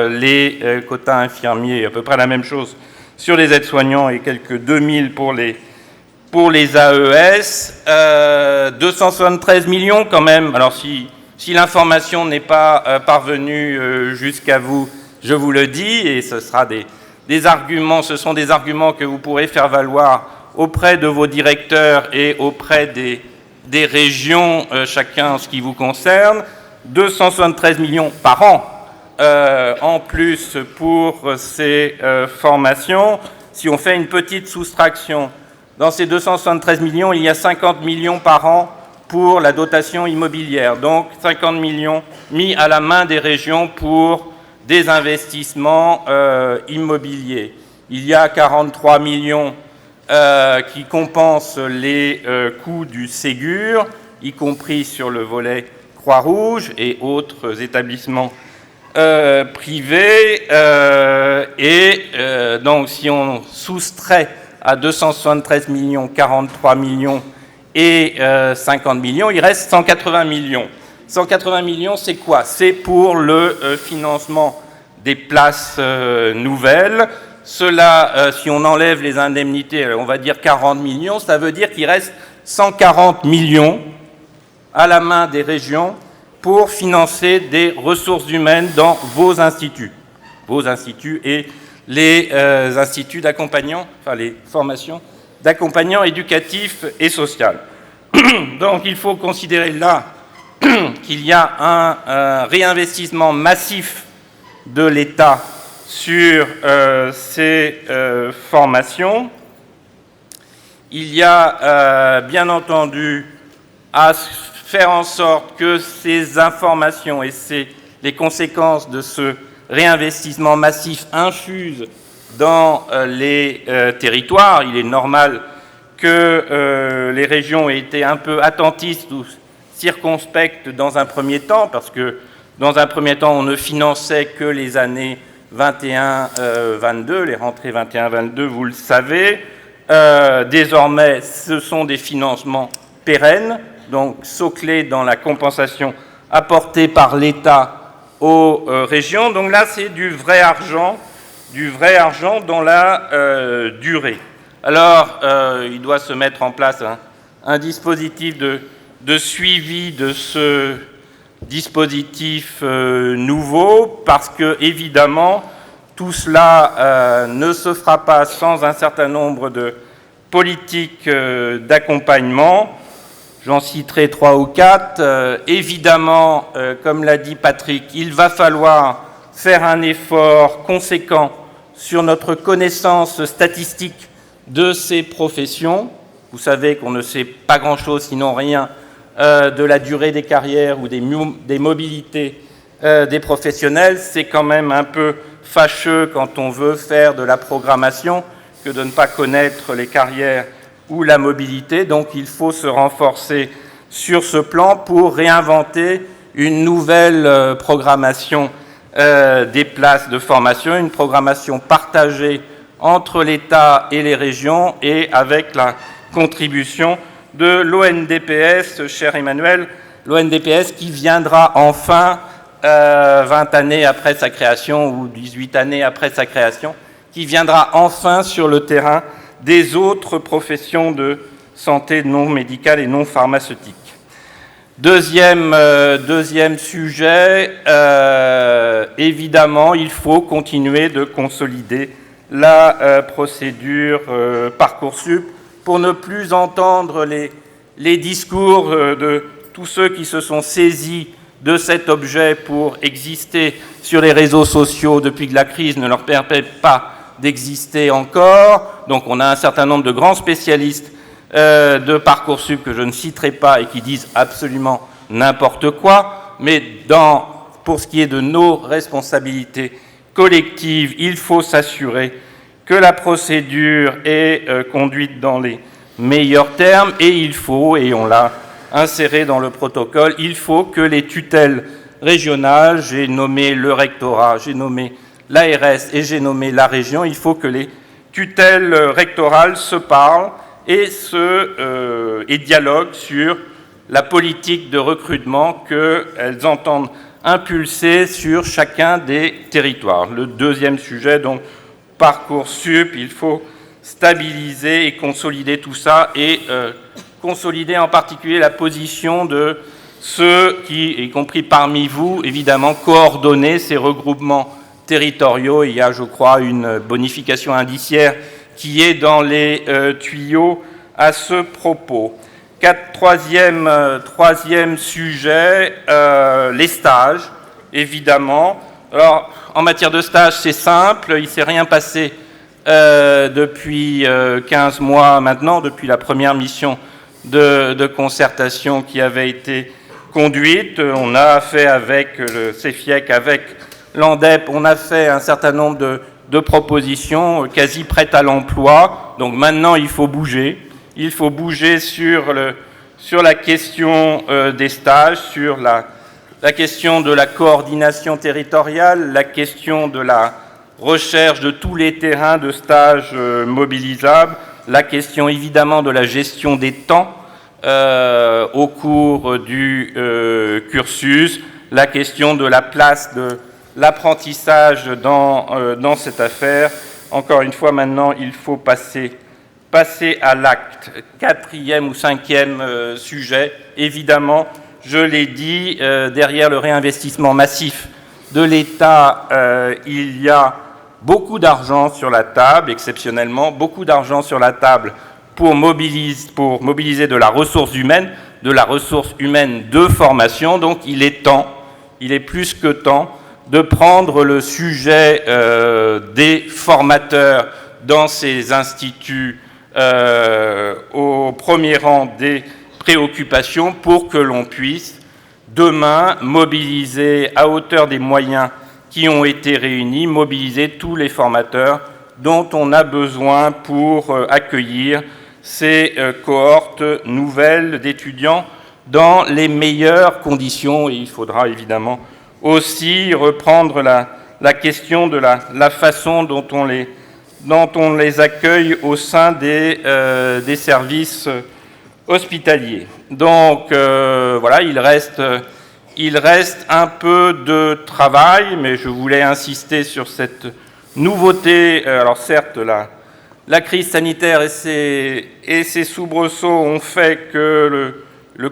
les quotas infirmiers, à peu près la même chose sur les aides-soignants et quelques 2000 pour les AES, 273 millions quand même. Alors si l'information n'est pas parvenue jusqu'à vous, je vous le dis, et ce sont des arguments que vous pourrez faire valoir auprès de vos directeurs et auprès des régions, chacun en ce qui vous concerne, 273 millions par an en plus pour ces formations. Si on fait une petite soustraction, dans ces 273 millions, il y a 50 millions par an pour la dotation immobilière. Donc 50 millions mis à la main des régions pour des investissements immobiliers. Il y a 43 millions qui compensent les coûts du Ségur, y compris sur le volet Croix-Rouge et autres établissements privés. Donc si on soustrait à 273 millions, 43 millions et 50 millions, il reste 180 millions. 180 millions, c'est quoi? C'est pour le financement des places nouvelles. Cela, si on enlève les indemnités, on va dire 40 millions, ça veut dire qu'il reste 140 millions à la main des régions pour financer des ressources humaines dans vos instituts et les instituts d'accompagnants, enfin les formations d'accompagnants éducatifs et sociaux. Donc il faut considérer là qu'il y a un réinvestissement massif de l'État sur ces formations. Il y a bien entendu à faire en sorte que ces informations et les conséquences de ce réinvestissement massif infusent dans les territoires. Il est normal que les régions aient été un peu attentistes ou circonspectes dans un premier temps, parce que dans un premier temps, on ne finançait que les années 21-22, les rentrées 21-22, vous le savez. Désormais, ce sont des financements pérennes, donc soclés dans la compensation apportée par l'État aux régions. Donc là, c'est du vrai argent dans la durée. Alors, il doit se mettre en place un dispositif de suivi de ce dispositif nouveau, parce que, évidemment, tout cela ne se fera pas sans un certain nombre de politiques d'accompagnement. J'en citerai 3 ou 4. Évidemment, comme l'a dit Patrick, il va falloir faire un effort conséquent sur notre connaissance statistique de ces professions. Vous savez qu'on ne sait pas grand-chose, sinon rien, de la durée des carrières ou des mobilités des professionnels. C'est quand même un peu fâcheux quand on veut faire de la programmation que de ne pas connaître les carrières ou la mobilité. Donc il faut se renforcer sur ce plan pour réinventer une nouvelle programmation des places de formation, une programmation partagée entre l'État et les régions et avec la contribution de l'ONDPS, cher Emmanuel, l'ONDPS qui viendra enfin, 20 années après sa création ou 18 années après sa création, qui viendra enfin sur le terrain des autres professions de santé non médicale et non pharmaceutique. Deuxième sujet, évidemment, il faut continuer de consolider la procédure Parcoursup pour ne plus entendre les discours de tous ceux qui se sont saisis de cet objet pour exister sur les réseaux sociaux depuis que la crise ne leur permet pas d'exister encore. Donc on a un certain nombre de grands spécialistes de Parcoursup que je ne citerai pas et qui disent absolument n'importe quoi, mais pour ce qui est de nos responsabilités collectives, il faut s'assurer que la procédure est conduite dans les meilleurs termes et il faut, et on l'a inséré dans le protocole, il faut que les tutelles régionales, j'ai nommé le rectorat, j'ai nommé l'ARS et j'ai nommé la région, il faut que les tutelles rectorales se parlent et dialoguent sur la politique de recrutement qu'elles entendent impulser sur chacun des territoires. Le deuxième sujet, donc, Parcoursup, il faut stabiliser et consolider tout ça et consolider en particulier la position de ceux qui, y compris parmi vous, évidemment, coordonner ces regroupements territoriaux. Il y a, je crois, une bonification indiciaire qui est dans les tuyaux à ce propos. Troisième sujet, les stages, évidemment. Alors, en matière de stage, c'est simple, il ne s'est rien passé depuis 15 mois maintenant, depuis la première mission de concertation qui avait été conduite. On a fait avec le CEFIEC, avec l'ANDEP, on a fait un certain nombre de propositions quasi prêtes à l'emploi. Donc maintenant, il faut bouger. Il faut bouger sur la question des stages, sur la question de la coordination territoriale, la question de la recherche de tous les terrains de stage mobilisables, la question évidemment de la gestion des temps au cours du cursus, la question de la place de l'apprentissage dans cette affaire. Encore une fois, maintenant, il faut passer à l'acte. Quatrième ou cinquième sujet, évidemment, je l'ai dit, derrière le réinvestissement massif de l'État, il y a beaucoup d'argent sur la table, exceptionnellement, beaucoup d'argent sur la table pour mobiliser de la ressource humaine de formation. Donc il est plus que temps de prendre le sujet des formateurs dans ces instituts au premier rang des préoccupations pour que l'on puisse demain mobiliser à hauteur des moyens qui ont été réunis, mobiliser tous les formateurs dont on a besoin pour accueillir ces cohortes nouvelles d'étudiants dans les meilleures conditions. Et il faudra évidemment aussi reprendre la question de la façon dont on les accueille au sein des services hospitaliers. Donc voilà, il reste un peu de travail, mais je voulais insister sur cette nouveauté. Alors certes, la crise sanitaire et ses soubresauts ont fait que le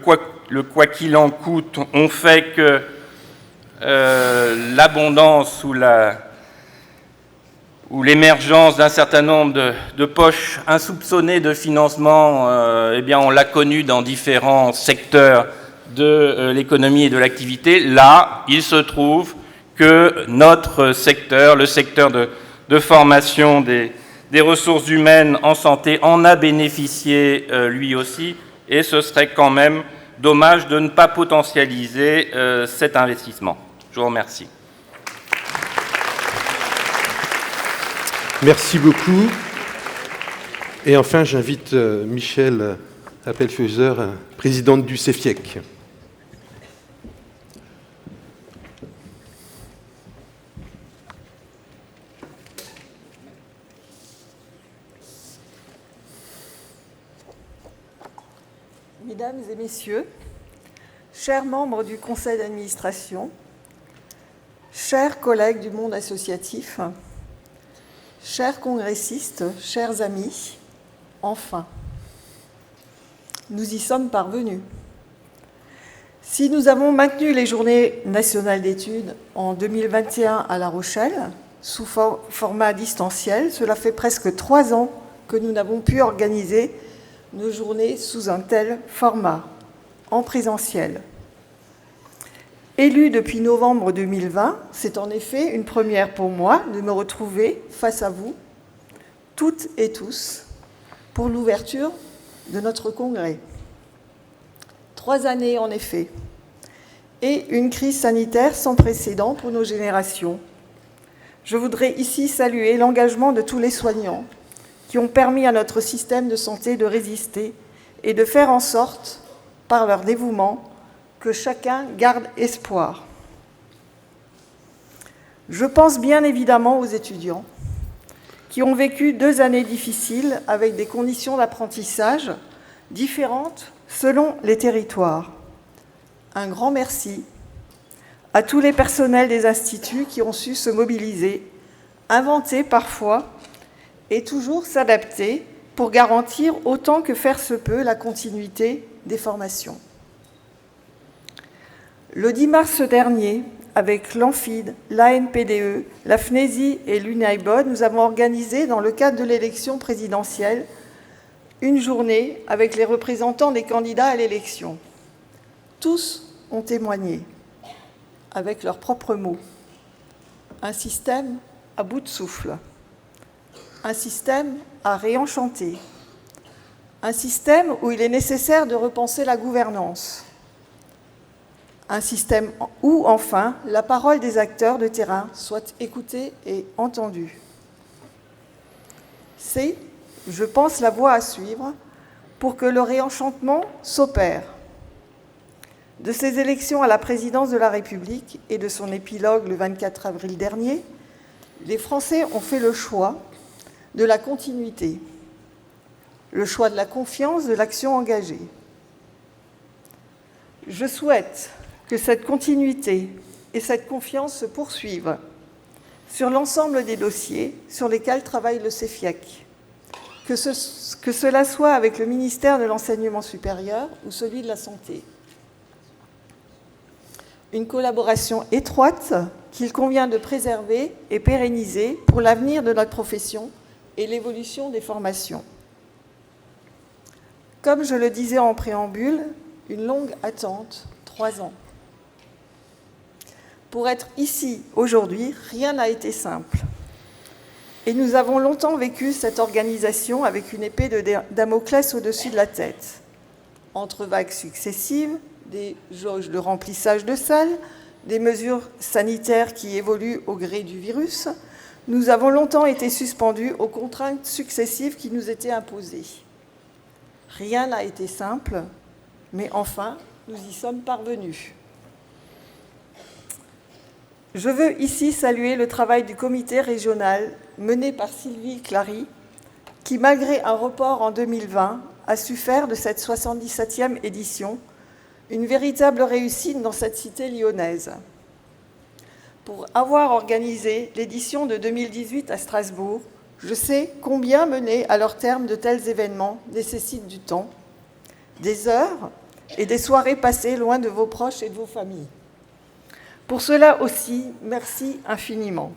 quoi qu'il en coûte ont fait que l'abondance ou l'émergence d'un certain nombre de poches insoupçonnées de financement, eh bien, on l'a connu dans différents secteurs de l'économie et de l'activité. Là, il se trouve que notre secteur, le secteur de formation des ressources humaines en santé, en a bénéficié lui aussi, et ce serait quand même dommage de ne pas potentialiser cet investissement. Je vous remercie. Merci beaucoup. Et enfin, j'invite Michèle Appelfeuser, présidente du CEFIEC. Mesdames et messieurs, chers membres du conseil d'administration, chers collègues du monde associatif, chers congressistes, chers amis, enfin, nous y sommes parvenus. Si nous avons maintenu les Journées nationales d'études en 2021 à La Rochelle, sous format distanciel, cela fait presque 3 ans que nous n'avons pu organiser nos journées sous un tel format, en présentiel. Élue depuis novembre 2020, c'est en effet une première pour moi de me retrouver face à vous, toutes et tous, pour l'ouverture de notre congrès. 3 années en effet, et une crise sanitaire sans précédent pour nos générations. Je voudrais ici saluer l'engagement de tous les soignants qui ont permis à notre système de santé de résister et de faire en sorte, par leur dévouement, que chacun garde espoir. Je pense bien évidemment aux étudiants qui ont vécu 2 années difficiles avec des conditions d'apprentissage différentes selon les territoires. Un grand merci à tous les personnels des instituts qui ont su se mobiliser, inventer parfois et toujours s'adapter pour garantir autant que faire se peut la continuité des formations. Le 10 mars dernier, avec l'Amphide, l'ANPDE, la FNESI et l'UNIBOD, nous avons organisé, dans le cadre de l'élection présidentielle, une journée avec les représentants des candidats à l'élection. Tous ont témoigné, avec leurs propres mots. Un système à bout de souffle. Un système à réenchanter. Un système où il est nécessaire de repenser la gouvernance. Un système où, enfin, la parole des acteurs de terrain soit écoutée et entendue. C'est, je pense, la voie à suivre pour que le réenchantement s'opère. De ces élections à la présidence de la République et de son épilogue le 24 avril dernier, les Français ont fait le choix de la continuité, le choix de la confiance, de l'action engagée. Je souhaite que cette continuité et cette confiance se poursuivent sur l'ensemble des dossiers sur lesquels travaille le CEFIEC, que cela soit avec le ministère de l'Enseignement supérieur ou celui de la Santé. Une collaboration étroite qu'il convient de préserver et pérenniser pour l'avenir de notre profession et l'évolution des formations. Comme je le disais en préambule, une longue attente, 3 ans. Pour être ici aujourd'hui, rien n'a été simple. Et nous avons longtemps vécu cette organisation avec une épée de Damoclès au-dessus de la tête. Entre vagues successives, des jauges de remplissage de salles, des mesures sanitaires qui évoluent au gré du virus, nous avons longtemps été suspendus aux contraintes successives qui nous étaient imposées. Rien n'a été simple, mais enfin, nous y sommes parvenus. Je veux ici saluer le travail du comité régional mené par Sylvie Clary, qui, malgré un report en 2020, a su faire de cette 77e édition une véritable réussite dans cette cité lyonnaise. Pour avoir organisé l'édition de 2018 à Strasbourg, je sais combien mener à leur terme de tels événements nécessite du temps, des heures et des soirées passées loin de vos proches et de vos familles. Pour cela aussi, merci infiniment.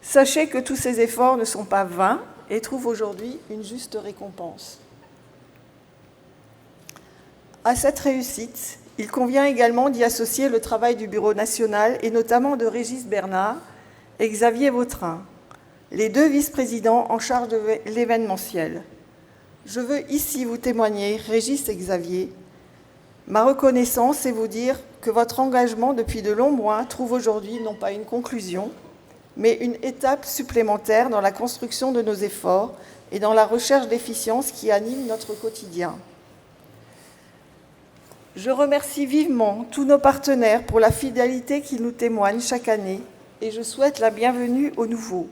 Sachez que tous ces efforts ne sont pas vains et trouvent aujourd'hui une juste récompense. À cette réussite, il convient également d'y associer le travail du Bureau national et notamment de Régis Bernard et Xavier Vautrin, les deux vice-présidents en charge de l'événementiel. Je veux ici vous témoigner, Régis et Xavier, ma reconnaissance et vous dire que votre engagement depuis de longs mois trouve aujourd'hui non pas une conclusion, mais une étape supplémentaire dans la construction de nos efforts et dans la recherche d'efficience qui anime notre quotidien. Je remercie vivement tous nos partenaires pour la fidélité qu'ils nous témoignent chaque année et je souhaite la bienvenue aux nouveaux.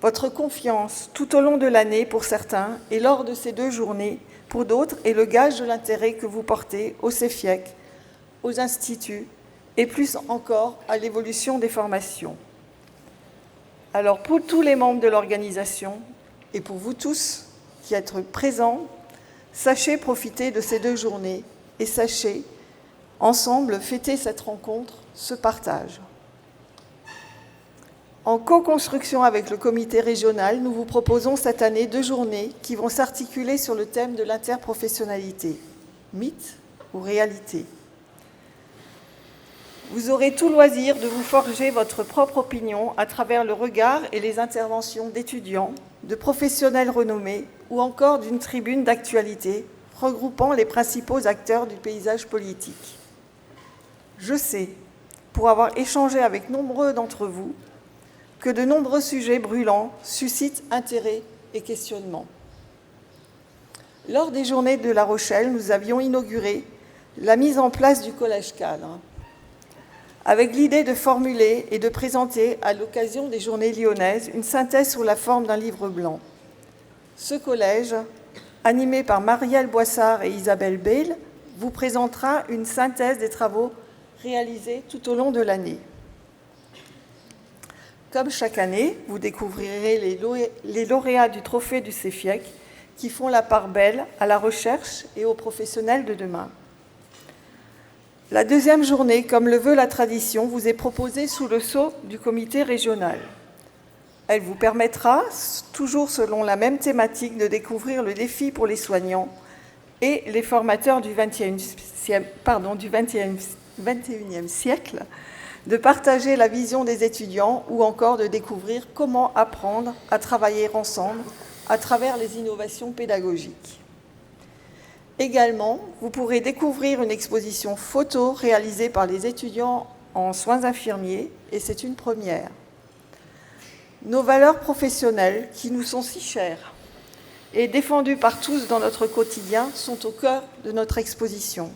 Votre confiance tout au long de l'année pour certains et lors de ces 2 journées pour d'autres est le gage de l'intérêt que vous portez au CEFIEC, aux instituts et plus encore à l'évolution des formations. Alors pour tous les membres de l'organisation et pour vous tous qui êtes présents, sachez profiter de ces 2 journées et sachez, ensemble, fêter cette rencontre, ce partage. En co-construction avec le comité régional, nous vous proposons cette année 2 journées qui vont s'articuler sur le thème de l'interprofessionnalité, mythe ou réalité. Vous aurez tout loisir de vous forger votre propre opinion à travers le regard et les interventions d'étudiants, de professionnels renommés ou encore d'une tribune d'actualité regroupant les principaux acteurs du paysage politique. Je sais, pour avoir échangé avec nombreux d'entre vous, que de nombreux sujets brûlants suscitent intérêt et questionnement. Lors des Journées de La Rochelle, nous avions inauguré la mise en place du collège cadre, avec l'idée de formuler et de présenter, à l'occasion des Journées lyonnaises, une synthèse sous la forme d'un livre blanc. Ce collège, animé par Marielle Boissard et Isabelle Bayle, vous présentera une synthèse des travaux réalisés tout au long de l'année. Comme chaque année, vous découvrirez les lauréats du trophée du CEFIEC qui font la part belle à la recherche et aux professionnels de demain. La 2e journée, comme le veut la tradition, vous est proposée sous le sceau du comité régional. Elle vous permettra, toujours selon la même thématique, de découvrir le défi pour les soignants et les formateurs du XXIe siècle, de partager la vision des étudiants ou encore de découvrir comment apprendre à travailler ensemble à travers les innovations pédagogiques. Également, vous pourrez découvrir une exposition photo réalisée par les étudiants en soins infirmiers, et c'est une première. Nos valeurs professionnelles, qui nous sont si chères et défendues par tous dans notre quotidien, sont au cœur de notre exposition.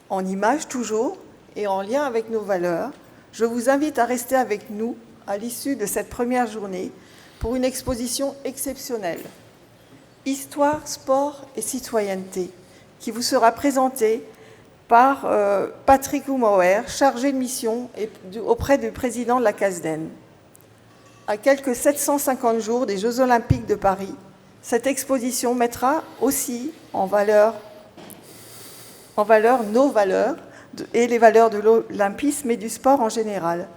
En images toujours, et en lien avec nos valeurs, je vous invite à rester avec nous à l'issue de cette première journée pour une exposition exceptionnelle, Histoire, sport et citoyenneté, qui vous sera présentée par Patrick Humauer, chargé de mission auprès du président de la CASDEN. À quelques 750 jours des Jeux Olympiques de Paris, cette exposition mettra aussi en valeur nos valeurs, et les valeurs de l'olympisme et du sport en général.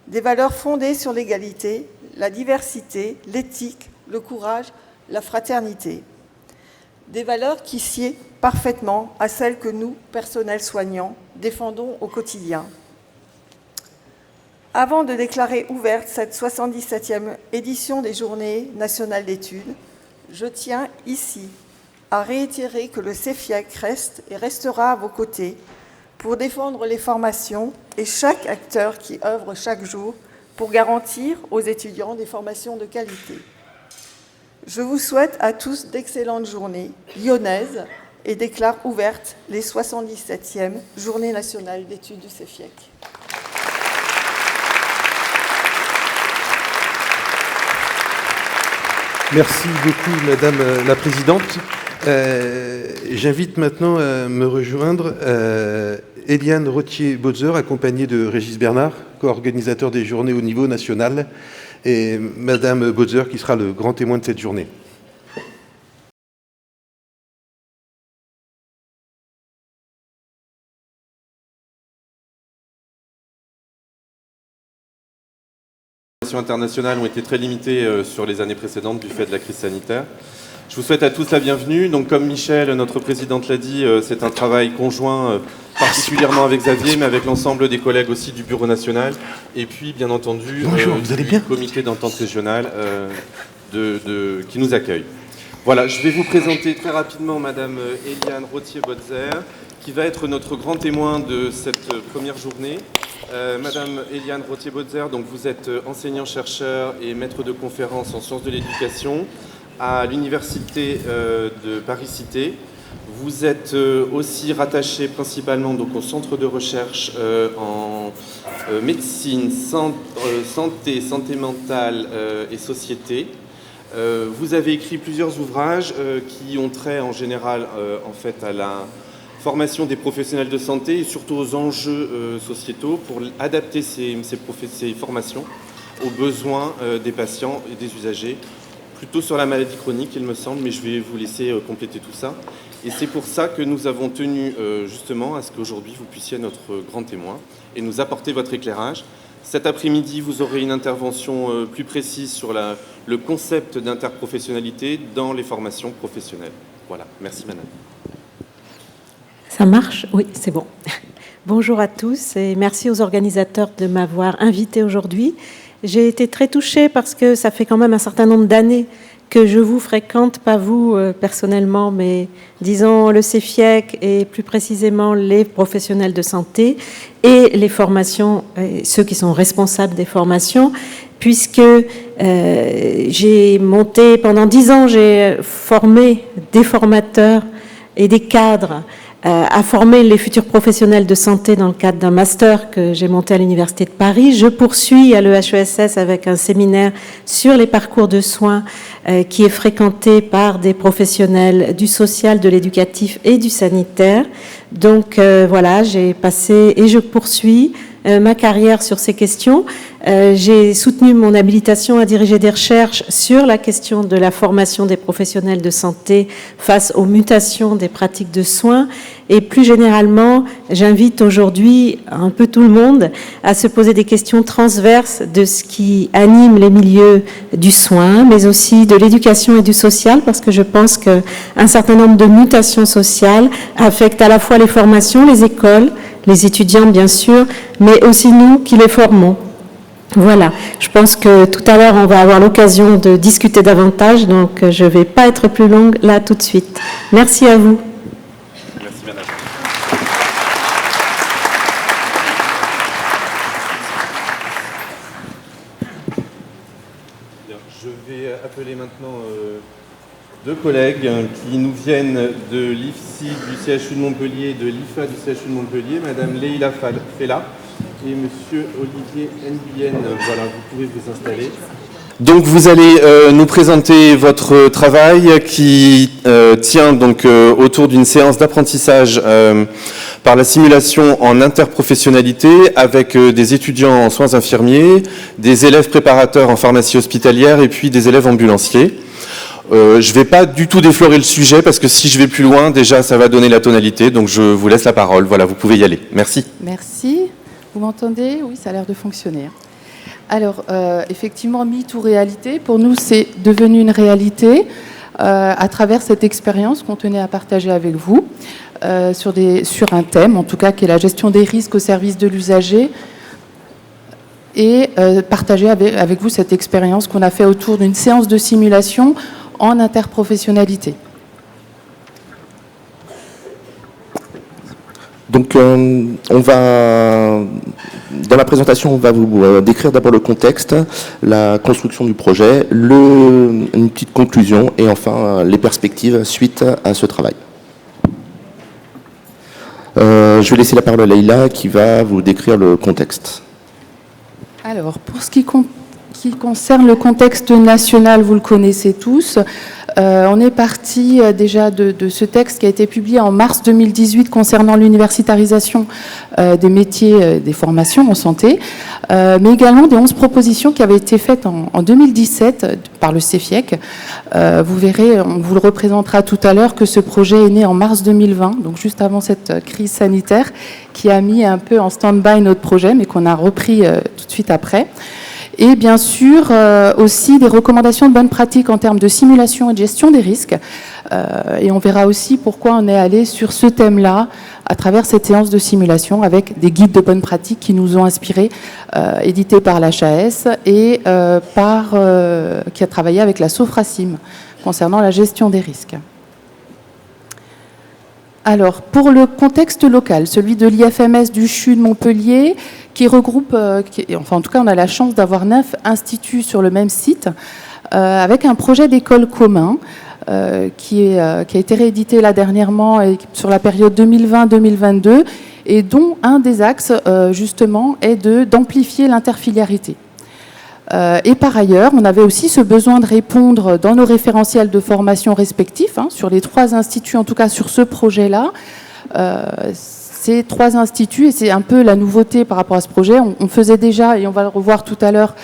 Des valeurs fondées sur l'égalité, la diversité, l'éthique, le courage, la fraternité. Des valeurs qui sied parfaitement à celles que nous, personnels soignants, défendons au quotidien. Avant de déclarer ouverte cette 77e édition des Journées nationales d'études, je tiens ici à réitérer que le CEFIEC reste et restera à vos côtés pour défendre les formations et chaque acteur qui œuvre chaque jour pour garantir aux étudiants des formations de qualité. Je vous souhaite à tous d'excellentes journées lyonnaises et déclare ouverte les 77e Journées nationales d'études du CEFIEC. Merci beaucoup, Madame la Présidente. J'invite maintenant à me rejoindre Eliane Rottier-Botzer, accompagnée de Régis Bernard, co-organisateur des journées au niveau national, et Madame Botzer qui sera le grand témoin de cette journée. Internationales ont été très limitées sur les années précédentes du fait de la crise sanitaire. Je vous souhaite à tous la bienvenue. Donc, comme Michel, notre présidente, l'a dit, c'est un travail conjoint, particulièrement avec Xavier, mais avec l'ensemble des collègues aussi du Bureau national, et puis, bien entendu, du comité d'entente régionale qui nous accueille. Voilà, je vais vous présenter très rapidement Madame Eliane Rottier-Botzer, qui va être notre grand témoin de cette première journée. Madame Eliane Rottier-Botzer, donc vous êtes enseignant-chercheur et maître de conférences en sciences de l'éducation à l'université de Paris-Cité. Vous êtes aussi rattaché principalement donc, au centre de recherche en médecine, santé mentale et société. Vous avez écrit plusieurs ouvrages qui ont trait en général en fait à la formation des professionnels de santé et surtout aux enjeux sociétaux pour adapter ces formations aux besoins des patients et des usagers, plutôt sur la maladie chronique il me semble, mais je vais vous laisser compléter tout ça. Et c'est pour ça que nous avons tenu justement à ce qu'aujourd'hui vous puissiez être notre grand témoin et nous apporter votre éclairage. Cet après-midi, vous aurez une intervention plus précise sur le concept d'interprofessionnalité dans les formations professionnelles. Voilà, merci madame. Ça marche? Oui, c'est bon. Bonjour à tous et merci aux organisateurs de m'avoir invité aujourd'hui. J'ai été très touchée parce que ça fait quand même un certain nombre d'années que je vous fréquente, pas vous personnellement, mais disons le CEFIEC et plus précisément les professionnels de santé et les formations, ceux qui sont responsables des formations, puisque j'ai monté, pendant 10 ans, j'ai formé des formateurs et des cadres à former les futurs professionnels de santé dans le cadre d'un master que j'ai monté à l'Université de Paris. Je poursuis à l'EHESS avec un séminaire sur les parcours de soins qui est fréquenté par des professionnels du social, de l'éducatif et du sanitaire. Donc voilà, j'ai passé et je poursuis ma carrière sur ces questions. J'ai soutenu mon habilitation à diriger des recherches sur la question de la formation des professionnels de santé face aux mutations des pratiques de soins. Et plus généralement, j'invite aujourd'hui un peu tout le monde à se poser des questions transverses de ce qui anime les milieux du soin, mais aussi de l'éducation et du social, parce que je pense qu'un certain nombre de mutations sociales affectent à la fois les formations, les écoles, les étudiants bien sûr, mais aussi nous qui les formons. Voilà, je pense que tout à l'heure on va avoir l'occasion de discuter davantage, donc je ne vais pas être plus longue là tout de suite. Merci à vous. Merci madame. Je vais appeler maintenant deux collègues qui nous viennent de l'IFSI du CHU de Montpellier et de l'IFA du CHU de Montpellier, Madame Leïla Fella et Monsieur Olivier Nguyen. Voilà, vous pouvez vous installer. Donc vous allez nous présenter votre travail qui tient donc autour d'une séance d'apprentissage par la simulation en interprofessionnalité avec des étudiants en soins infirmiers, des élèves préparateurs en pharmacie hospitalière et puis des élèves ambulanciers. Je ne vais pas du tout déflorer le sujet parce que si je vais plus loin, déjà ça va donner la tonalité, donc je vous laisse la parole. Voilà, vous pouvez y aller. Merci. Merci. Vous m'entendez? Oui, ça a l'air de fonctionner. Alors, effectivement, mythe ou réalité, pour nous, c'est devenu une réalité à travers cette expérience qu'on tenait à partager avec vous sur un thème, en tout cas, qui est la gestion des risques au service de l'usager, et partager avec vous cette expérience qu'on a fait autour d'une séance de simulation en interprofessionnalité. Donc, dans la présentation, on va vous décrire d'abord le contexte, la construction du projet, une petite conclusion et enfin les perspectives suite à ce travail. Je vais laisser la parole à Leïla qui va vous décrire le contexte. Alors, pour ce qui concerne le contexte national, vous le connaissez tous. On est parti déjà de ce texte qui a été publié en mars 2018 concernant l'universitarisation des métiers, des formations en santé, mais également des 11 propositions qui avaient été faites en 2017 par le CEFIEC. Vous verrez, on vous le représentera tout à l'heure, que ce projet est né en mars 2020, donc juste avant cette crise sanitaire qui a mis un peu en stand-by notre projet, mais qu'on a repris tout de suite après. Et bien sûr, aussi des recommandations de bonnes pratiques en termes de simulation et de gestion des risques. Et on verra aussi pourquoi on est allé sur ce thème-là à travers cette séance de simulation avec des guides de bonnes pratiques qui nous ont inspirés, édités par l'HAS et qui a travaillé avec la Sofrasim concernant la gestion des risques. Alors, pour le contexte local, celui de l'IFMS du CHU de Montpellier, qui regroupe, enfin en tout cas on a la chance d'avoir 9 instituts sur le même site, avec un projet d'école commun qui a été réédité là dernièrement et sur la période 2020-2022, et dont un des axes justement est d'amplifier l'interfiliarité. Et par ailleurs, on avait aussi ce besoin de répondre dans nos référentiels de formation respectifs, sur les 3 instituts, en tout cas sur ce projet-là. Ces 3 instituts, et c'est un peu la nouveauté par rapport à ce projet, on faisait déjà, et on va le revoir tout à l'heure,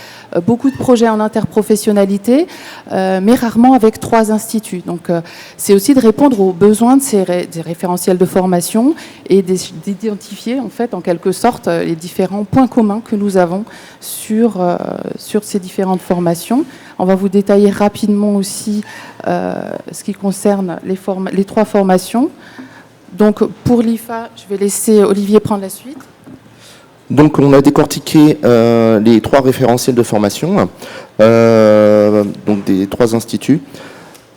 beaucoup de projets en interprofessionnalité, mais rarement avec 3 instituts. Donc c'est aussi de répondre aux besoins de des référentiels de formation et d'identifier en fait en quelque sorte les différents points communs que nous avons sur ces différentes formations. On va vous détailler rapidement aussi ce qui concerne les 3 formations. Donc pour l'IFA, je vais laisser Olivier prendre la suite. Donc on a décortiqué les 3 référentiels de formation, donc des 3 instituts,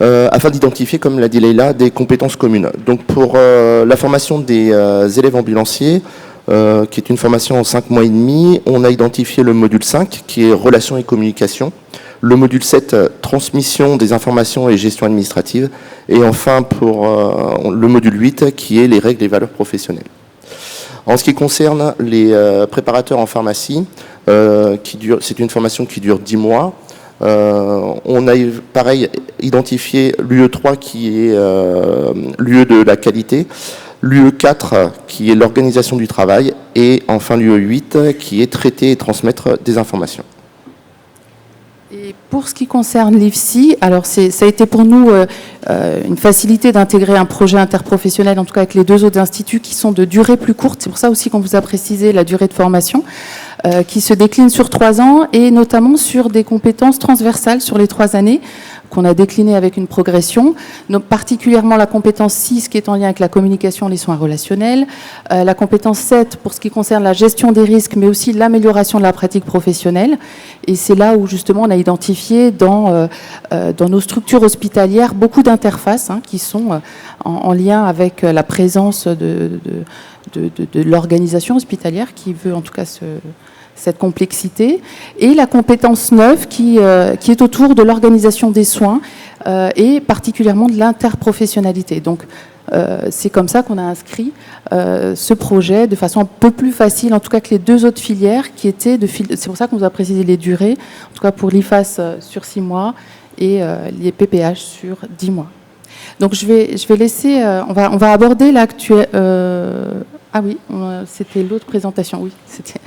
afin d'identifier, comme l'a dit Leïla, des compétences communes. Donc pour la formation des élèves ambulanciers, qui est une formation en 5 mois et demi, on a identifié le module 5, qui est relations et communication, le module 7, transmission des informations et gestion administrative, et enfin pour le module 8, qui est les règles et valeurs professionnelles. En ce qui concerne les préparateurs en pharmacie, c'est une formation qui dure 10 mois. On a pareil identifié l'UE3 qui est l'UE de la qualité, l'UE4 qui est l'organisation du travail, et enfin l'UE8 qui est traiter et transmettre des informations. Et pour ce qui concerne l'IFSI, alors ça a été pour nous une facilité d'intégrer un projet interprofessionnel, en tout cas avec les 2 autres instituts qui sont de durée plus courte. C'est pour ça aussi qu'on vous a précisé la durée de formation, qui se décline sur 3 ans et notamment sur des compétences transversales sur les 3 années qu'on a déclinées avec une progression, donc particulièrement la compétence 6 qui est en lien avec la communication, les soins relationnels, la compétence 7 pour ce qui concerne la gestion des risques, mais aussi l'amélioration de la pratique professionnelle. Et c'est là où justement on a identifié dans nos structures hospitalières beaucoup d'interfaces qui sont en lien avec la présence de l'organisation hospitalière qui veut en tout cas cette complexité, et la compétence 9 qui est autour de l'organisation des soins et particulièrement de l'interprofessionnalité. Donc c'est comme ça qu'on a inscrit ce projet de façon un peu plus facile, en tout cas que les 2 autres filières qui étaient c'est pour ça qu'on vous a précisé les durées, en tout cas pour l'IFAS sur 6 mois et les PPH sur 10 mois. Donc je vais laisser, on va aborder l'actuel. Ah oui, c'était l'autre présentation, oui, c'était.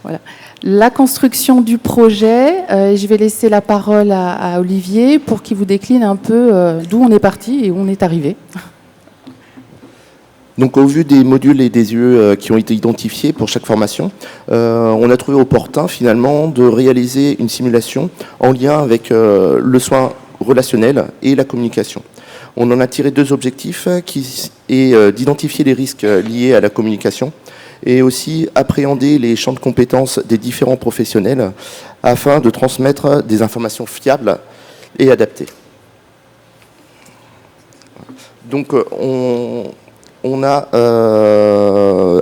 Voilà. La construction du projet, je vais laisser la parole à Olivier pour qu'il vous décline un peu d'où on est parti et où on est arrivé. Donc au vu des modules et des UE qui ont été identifiés pour chaque formation, on a trouvé opportun finalement de réaliser une simulation en lien avec le soin relationnel et la communication. On en a tiré 2 objectifs, qui est d'identifier les risques liés à la communication et aussi appréhender les champs de compétences des différents professionnels afin de transmettre des informations fiables et adaptées. Donc on a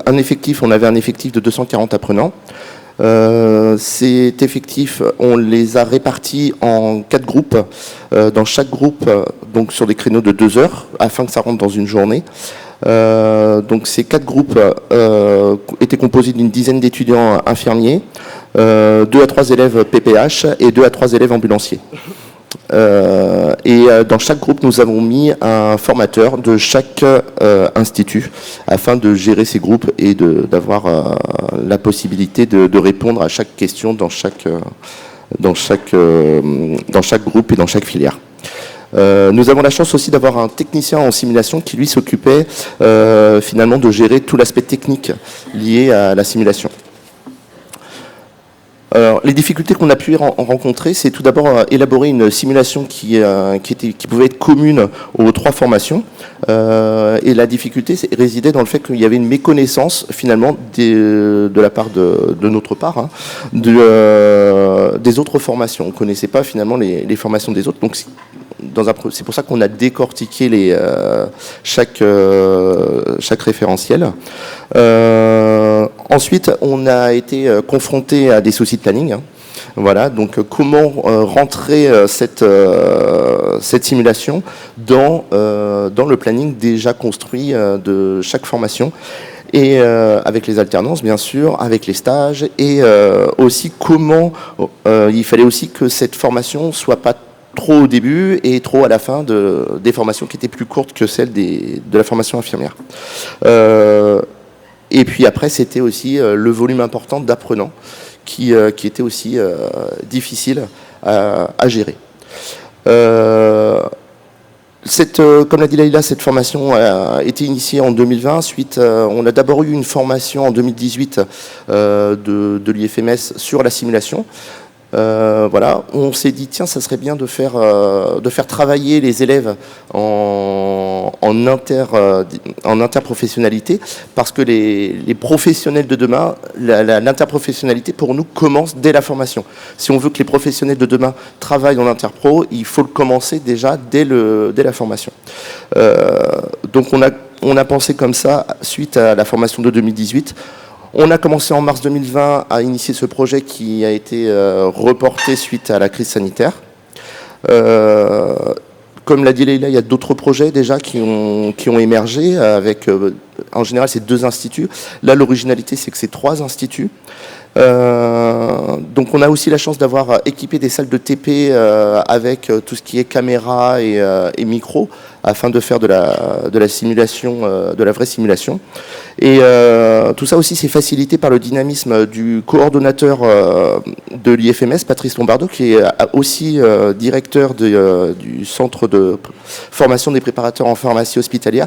un effectif de 240 apprenants. Cet effectif, on les a répartis en 4 groupes. Dans chaque groupe, donc sur des créneaux de 2 heures, afin que ça rentre dans une journée. Donc ces 4 groupes étaient composés d'une dizaine d'étudiants infirmiers, 2 à 3 élèves PPH et 2 à 3 élèves ambulanciers. Et dans chaque groupe, nous avons mis un formateur de chaque institut afin de gérer ces groupes et d'avoir la possibilité de répondre à chaque question dans chaque groupe et dans chaque filière. Nous avons la chance aussi d'avoir un technicien en simulation qui lui s'occupait finalement de gérer tout l'aspect technique lié à la simulation. Alors, les difficultés qu'on a pu rencontrer, c'est tout d'abord élaborer une simulation qui pouvait être commune aux 3 formations. Et la difficulté résidait dans le fait qu'il y avait une méconnaissance finalement de la part de notre part des autres formations. On ne connaissait pas finalement les formations des autres. Donc c'est pour ça qu'on a décortiqué chaque référentiel. Ensuite, on a été confronté à des soucis de planning. Voilà, donc comment rentrer cette simulation dans le planning déjà construit de chaque formation, et avec les alternances bien sûr, avec les stages, et aussi comment il fallait aussi que cette formation soit pas trop au début et trop à la fin des formations qui étaient plus courtes que celles de la formation infirmière. Et puis après, c'était aussi le volume important d'apprenants qui était aussi difficile à gérer. Comme l'a dit Leïla, cette formation a été initiée en 2020. On a d'abord eu une formation en 2018 de l'IFMS sur la simulation. Voilà, on s'est dit tiens, ça serait bien de faire travailler les élèves en interprofessionnalité, parce que les professionnels de demain, l'interprofessionnalité pour nous commence dès la formation. Si on veut que les professionnels de demain travaillent en interpro, il faut le commencer déjà dès la formation. Donc on a pensé comme ça suite à la formation de 2018. On a commencé en mars 2020 à initier ce projet qui a été reporté suite à la crise sanitaire. Comme l'a dit Leïla, il y a d'autres projets déjà qui ont émergé avec, en général, c'est 2 instituts. Là, l'originalité, c'est que c'est 3 instituts. Donc on a aussi la chance d'avoir équipé des salles de TP avec tout ce qui est caméra et micro, afin de faire de la simulation, de la vraie simulation. Et tout ça aussi, c'est facilité par le dynamisme du coordonnateur de l'IFMS, Patrice Lombardo, qui est aussi directeur du centre de formation des préparateurs en pharmacie hospitalière,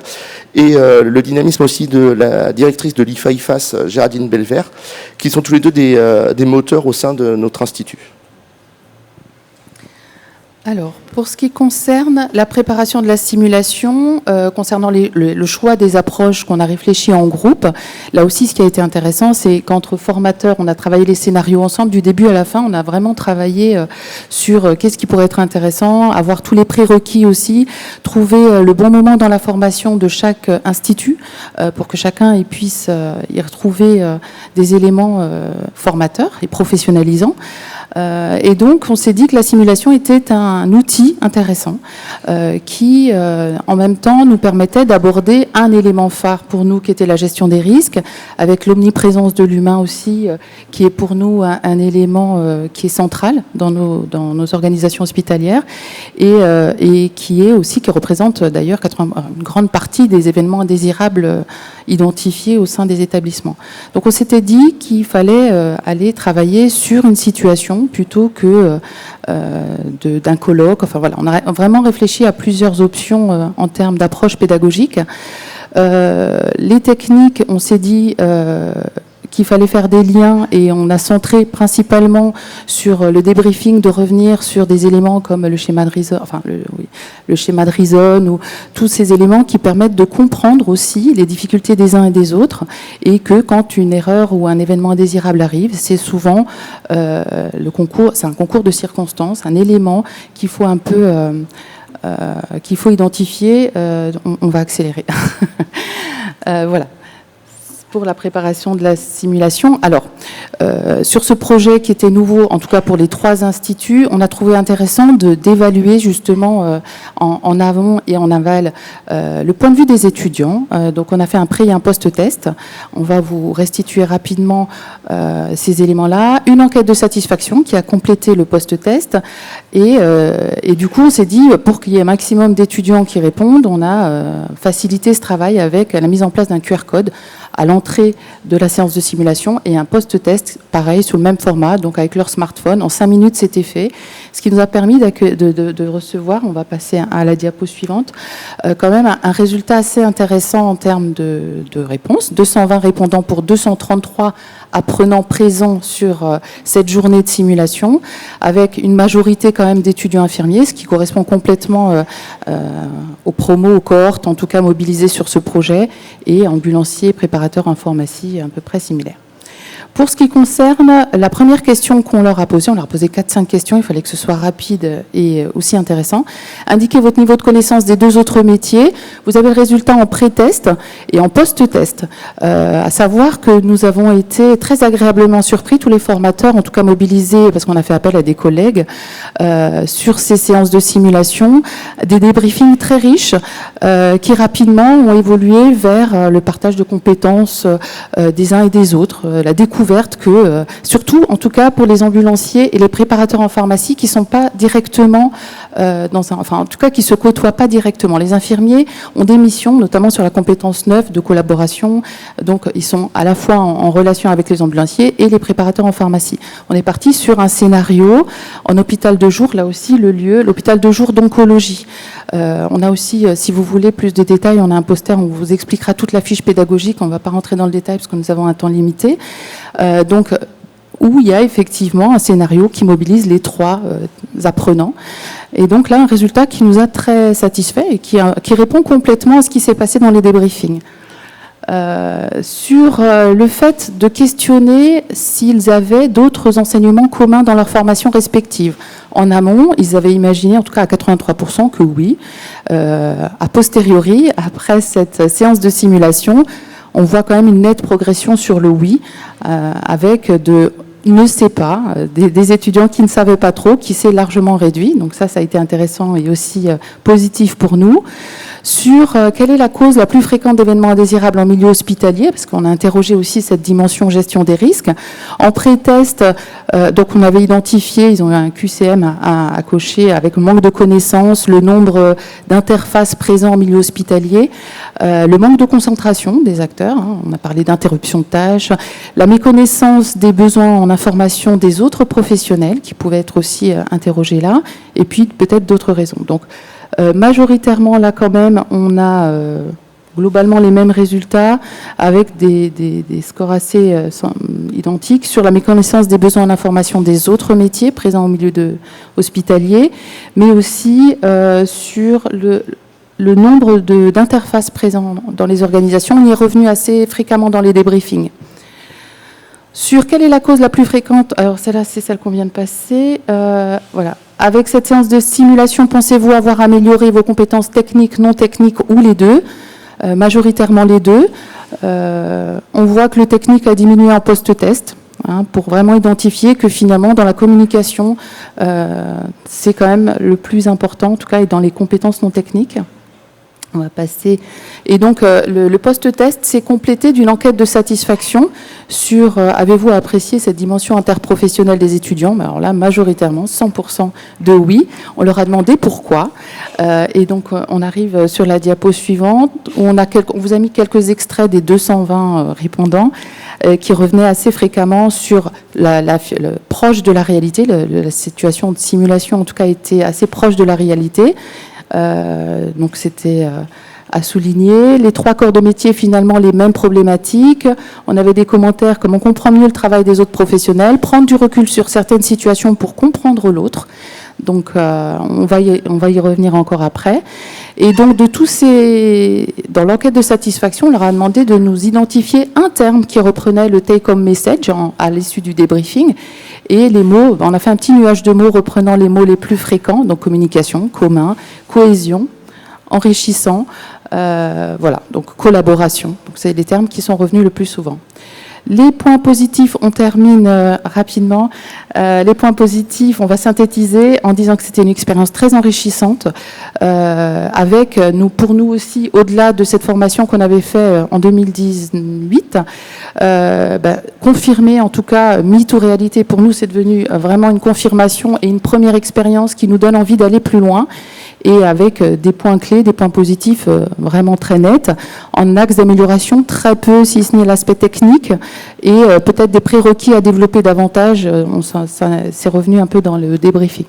et le dynamisme aussi de la directrice de l'IFA-IFAS, Géraldine Belvert, qui sont tous les deux des moteurs au sein de notre institut. Alors, pour ce qui concerne la préparation de la simulation, concernant le choix des approches qu'on a réfléchi en groupe, là aussi, ce qui a été intéressant, c'est qu'entre formateurs, on a travaillé les scénarios ensemble du début à la fin. On a vraiment travaillé sur qu'est-ce qui pourrait être intéressant, avoir tous les prérequis aussi, trouver le bon moment dans la formation de chaque institut pour que chacun puisse y retrouver des éléments formateurs et professionnalisants. Et donc, on s'est dit que la simulation était un outil intéressant qui, en même temps, nous permettait d'aborder un élément phare pour nous qui était la gestion des risques, avec l'omniprésence de l'humain aussi, qui est pour nous un élément qui est central dans nos organisations hospitalières, et qui représente d'ailleurs une grande partie des événements indésirables identifiés au sein des établissements. Donc on s'était dit qu'il fallait aller travailler sur une situation plutôt que d'un colloque. Enfin voilà, on a vraiment réfléchi à plusieurs options en termes d'approche pédagogique. Les techniques, on s'est dit qu'il fallait faire des liens, et on a centré principalement sur le débriefing, de revenir sur des éléments comme le schéma de Rison, le schéma de Rison, ou tous ces éléments qui permettent de comprendre aussi les difficultés des uns et des autres, et que quand une erreur ou un événement indésirable arrive, c'est souvent c'est un concours de circonstances, un élément qu'il faut un peu qu'il faut identifier, on va accélérer. Voilà. Pour la préparation de la simulation. Alors, sur ce projet qui était nouveau, en tout cas pour les 3 instituts, on a trouvé intéressant d'évaluer justement en amont et en aval le point de vue des étudiants. Donc, on a fait un pré- et un post-test. On va vous restituer rapidement ces éléments-là. Une enquête de satisfaction qui a complété le post-test. Et du coup, on s'est dit, pour qu'il y ait un maximum d'étudiants qui répondent, on a facilité ce travail avec la mise en place d'un QR code à l'entrée de la séance de simulation et un post-test, pareil, sous le même format, donc avec leur smartphone. En 5 minutes, c'était fait. Ce qui nous a permis de recevoir, on va passer à la diapo suivante, quand même un résultat assez intéressant en termes de réponses. 220 répondants pour 233 apprenants présents sur cette journée de simulation, avec une majorité quand même d'étudiants infirmiers, ce qui correspond complètement aux promos, aux cohortes, en tout cas mobilisés sur ce projet, et ambulanciers, préparateurs en pharmacie, à peu près similaires. Pour ce qui concerne la première question qu'on leur a posée, on leur a posé 4-5 questions, il fallait que ce soit rapide et aussi intéressant. Indiquez votre niveau de connaissance des 2 autres métiers. Vous avez le résultat en pré-test et en post-test. À savoir que nous avons été très agréablement surpris, tous les formateurs, en tout cas mobilisés, parce qu'on a fait appel à des collègues, sur ces séances de simulation, des débriefings très riches qui rapidement ont évolué vers le partage de compétences des uns et des autres, la découverte que, surtout en tout cas pour les ambulanciers et les préparateurs en pharmacie qui ne sont pas directement en tout cas qui ne se côtoient pas directement. Les infirmiers ont des missions, notamment sur la compétence 9 de collaboration, donc ils sont à la fois en relation avec les ambulanciers et les préparateurs en pharmacie. On est parti sur un scénario en hôpital de jour, là aussi le lieu, l'hôpital de jour d'oncologie. On a aussi, si vous voulez plus de détails, on a un poster, on vous expliquera toute la fiche pédagogique, on ne va pas rentrer dans le détail parce que nous avons un temps limité. Donc, où il y a effectivement un scénario qui mobilise les 3 apprenants. Et donc là, un résultat qui nous a très satisfait et qui répond complètement à ce qui s'est passé dans les débriefings. Sur le fait de questionner s'ils avaient d'autres enseignements communs dans leur formation respective. En amont, ils avaient imaginé, en tout cas à 83%, que oui. A posteriori, après cette séance de simulation, on voit quand même une nette progression sur le oui, avec ne sait pas, des étudiants qui ne savaient pas trop, qui s'est largement réduit. Donc ça a été intéressant et aussi positif pour nous. Sur quelle est la cause la plus fréquente d'événements indésirables en milieu hospitalier, parce qu'on a interrogé aussi cette dimension gestion des risques. En pré-test, donc on avait identifié, ils ont eu un QCM à cocher avec le manque de connaissances, le nombre d'interfaces présents en milieu hospitalier, le manque de concentration des acteurs, on a parlé d'interruption de tâches, la méconnaissance des besoins en information des autres professionnels qui pouvaient être aussi interrogés là, et puis peut-être d'autres raisons. Donc, majoritairement, là, quand même, on a globalement les mêmes résultats avec des scores assez identiques sur la méconnaissance des besoins en information des autres métiers présents au milieu hospitalier, mais aussi sur le nombre d'interfaces présentes dans les organisations. On y est revenu assez fréquemment dans les débriefings. Sur quelle est la cause la plus fréquente, alors celle-là, c'est celle qu'on vient de passer. Voilà. Avec cette séance de simulation, pensez-vous avoir amélioré vos compétences techniques, non techniques ou les deux? Majoritairement les deux. On voit que le technique a diminué en post-test, pour vraiment identifier que finalement, dans la communication, c'est quand même le plus important, en tout cas, et dans les compétences non techniques. On va passer. Et donc, le post-test s'est complété d'une enquête de satisfaction sur avez-vous apprécié cette dimension interprofessionnelle des étudiants? Alors là, majoritairement, 100% de oui. On leur a demandé pourquoi. Et donc, on arrive sur la diapo suivante où on vous a mis quelques extraits des 220 répondants qui revenaient assez fréquemment sur proche de la réalité. La situation de simulation, en tout cas, était assez proche de la réalité. Donc c'était à souligner. Les 3 corps de métier, finalement, les mêmes problématiques. On avait des commentaires comme on comprend mieux le travail des autres professionnels, prendre du recul sur certaines situations pour comprendre l'autre. Donc, on va y revenir encore après. Et donc, dans l'enquête de satisfaction, on leur a demandé de nous identifier un terme qui reprenait le take-home message à l'issue du débriefing. Et les mots, on a fait un petit nuage de mots reprenant les mots les plus fréquents, donc communication, commun, cohésion, enrichissant, voilà, donc collaboration. Donc, c'est les termes qui sont revenus le plus souvent. Les points positifs, on termine rapidement. Les points positifs, on va synthétiser en disant que c'était une expérience très enrichissante, avec pour nous aussi, au-delà de cette formation qu'on avait fait en 2018, confirmer en tout cas mythe ou réalité. Pour nous, c'est devenu vraiment une confirmation et une première expérience qui nous donne envie d'aller plus loin, et avec des points clés, des points positifs vraiment très nets, en axe d'amélioration très peu, si ce n'est l'aspect technique, et peut-être des prérequis à développer davantage. C'est revenu un peu dans le débriefing.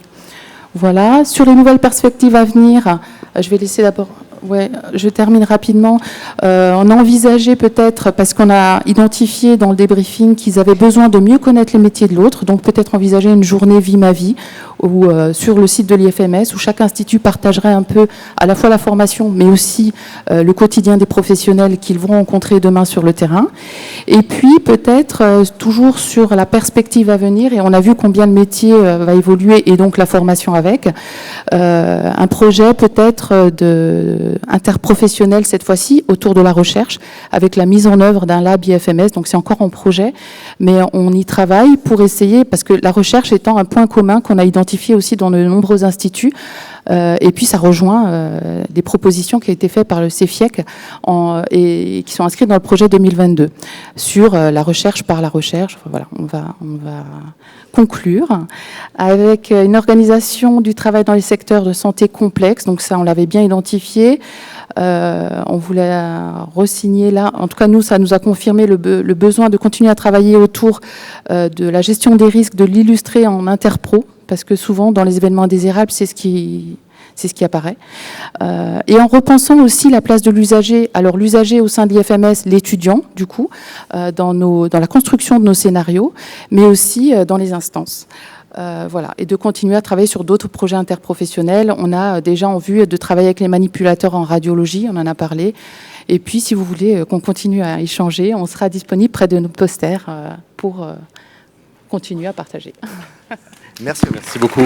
Voilà. Sur les nouvelles perspectives à venir, je vais laisser d'abord... Ouais, je termine rapidement. On a envisagé peut-être, parce qu'on a identifié dans le débriefing qu'ils avaient besoin de mieux connaître les métiers de l'autre, donc peut-être envisager une journée Vie ma vie ou sur le site de l'IFMS, où chaque institut partagerait un peu à la fois la formation, mais aussi le quotidien des professionnels qu'ils vont rencontrer demain sur le terrain. Et puis peut-être toujours sur la perspective à venir, et on a vu combien le métier va évoluer, et donc la formation avec, un projet peut-être interprofessionnel cette fois-ci autour de la recherche, avec la mise en œuvre d'un lab IFMS. Donc c'est encore en projet, mais on y travaille pour essayer, parce que la recherche étant un point commun qu'on a identifié aussi dans de nombreux instituts, et puis ça rejoint des propositions qui ont été faites par le CEFIEC et qui sont inscrites dans le projet 2022 sur la recherche par la recherche. Enfin, voilà, on va conclure avec une organisation du travail dans les secteurs de santé complexe. Donc ça, on l'avait bien identifié. On voulait re-signer là. En tout cas, nous, ça nous a confirmé le besoin de continuer à travailler autour de la gestion des risques, de l'illustrer en interpro, parce que souvent, dans les événements indésirables, c'est ce qui apparaît. Et en repensant aussi la place de l'usager, alors l'usager au sein de l'IFMS, l'étudiant, du coup, dans la construction de nos scénarios, mais aussi dans les instances. Voilà, et de continuer à travailler sur d'autres projets interprofessionnels. On a déjà en vue de travailler avec les manipulateurs en radiologie, on en a parlé. Et puis, si vous voulez qu'on continue à échanger, on sera disponible près de nos posters pour continuer à partager. Merci beaucoup.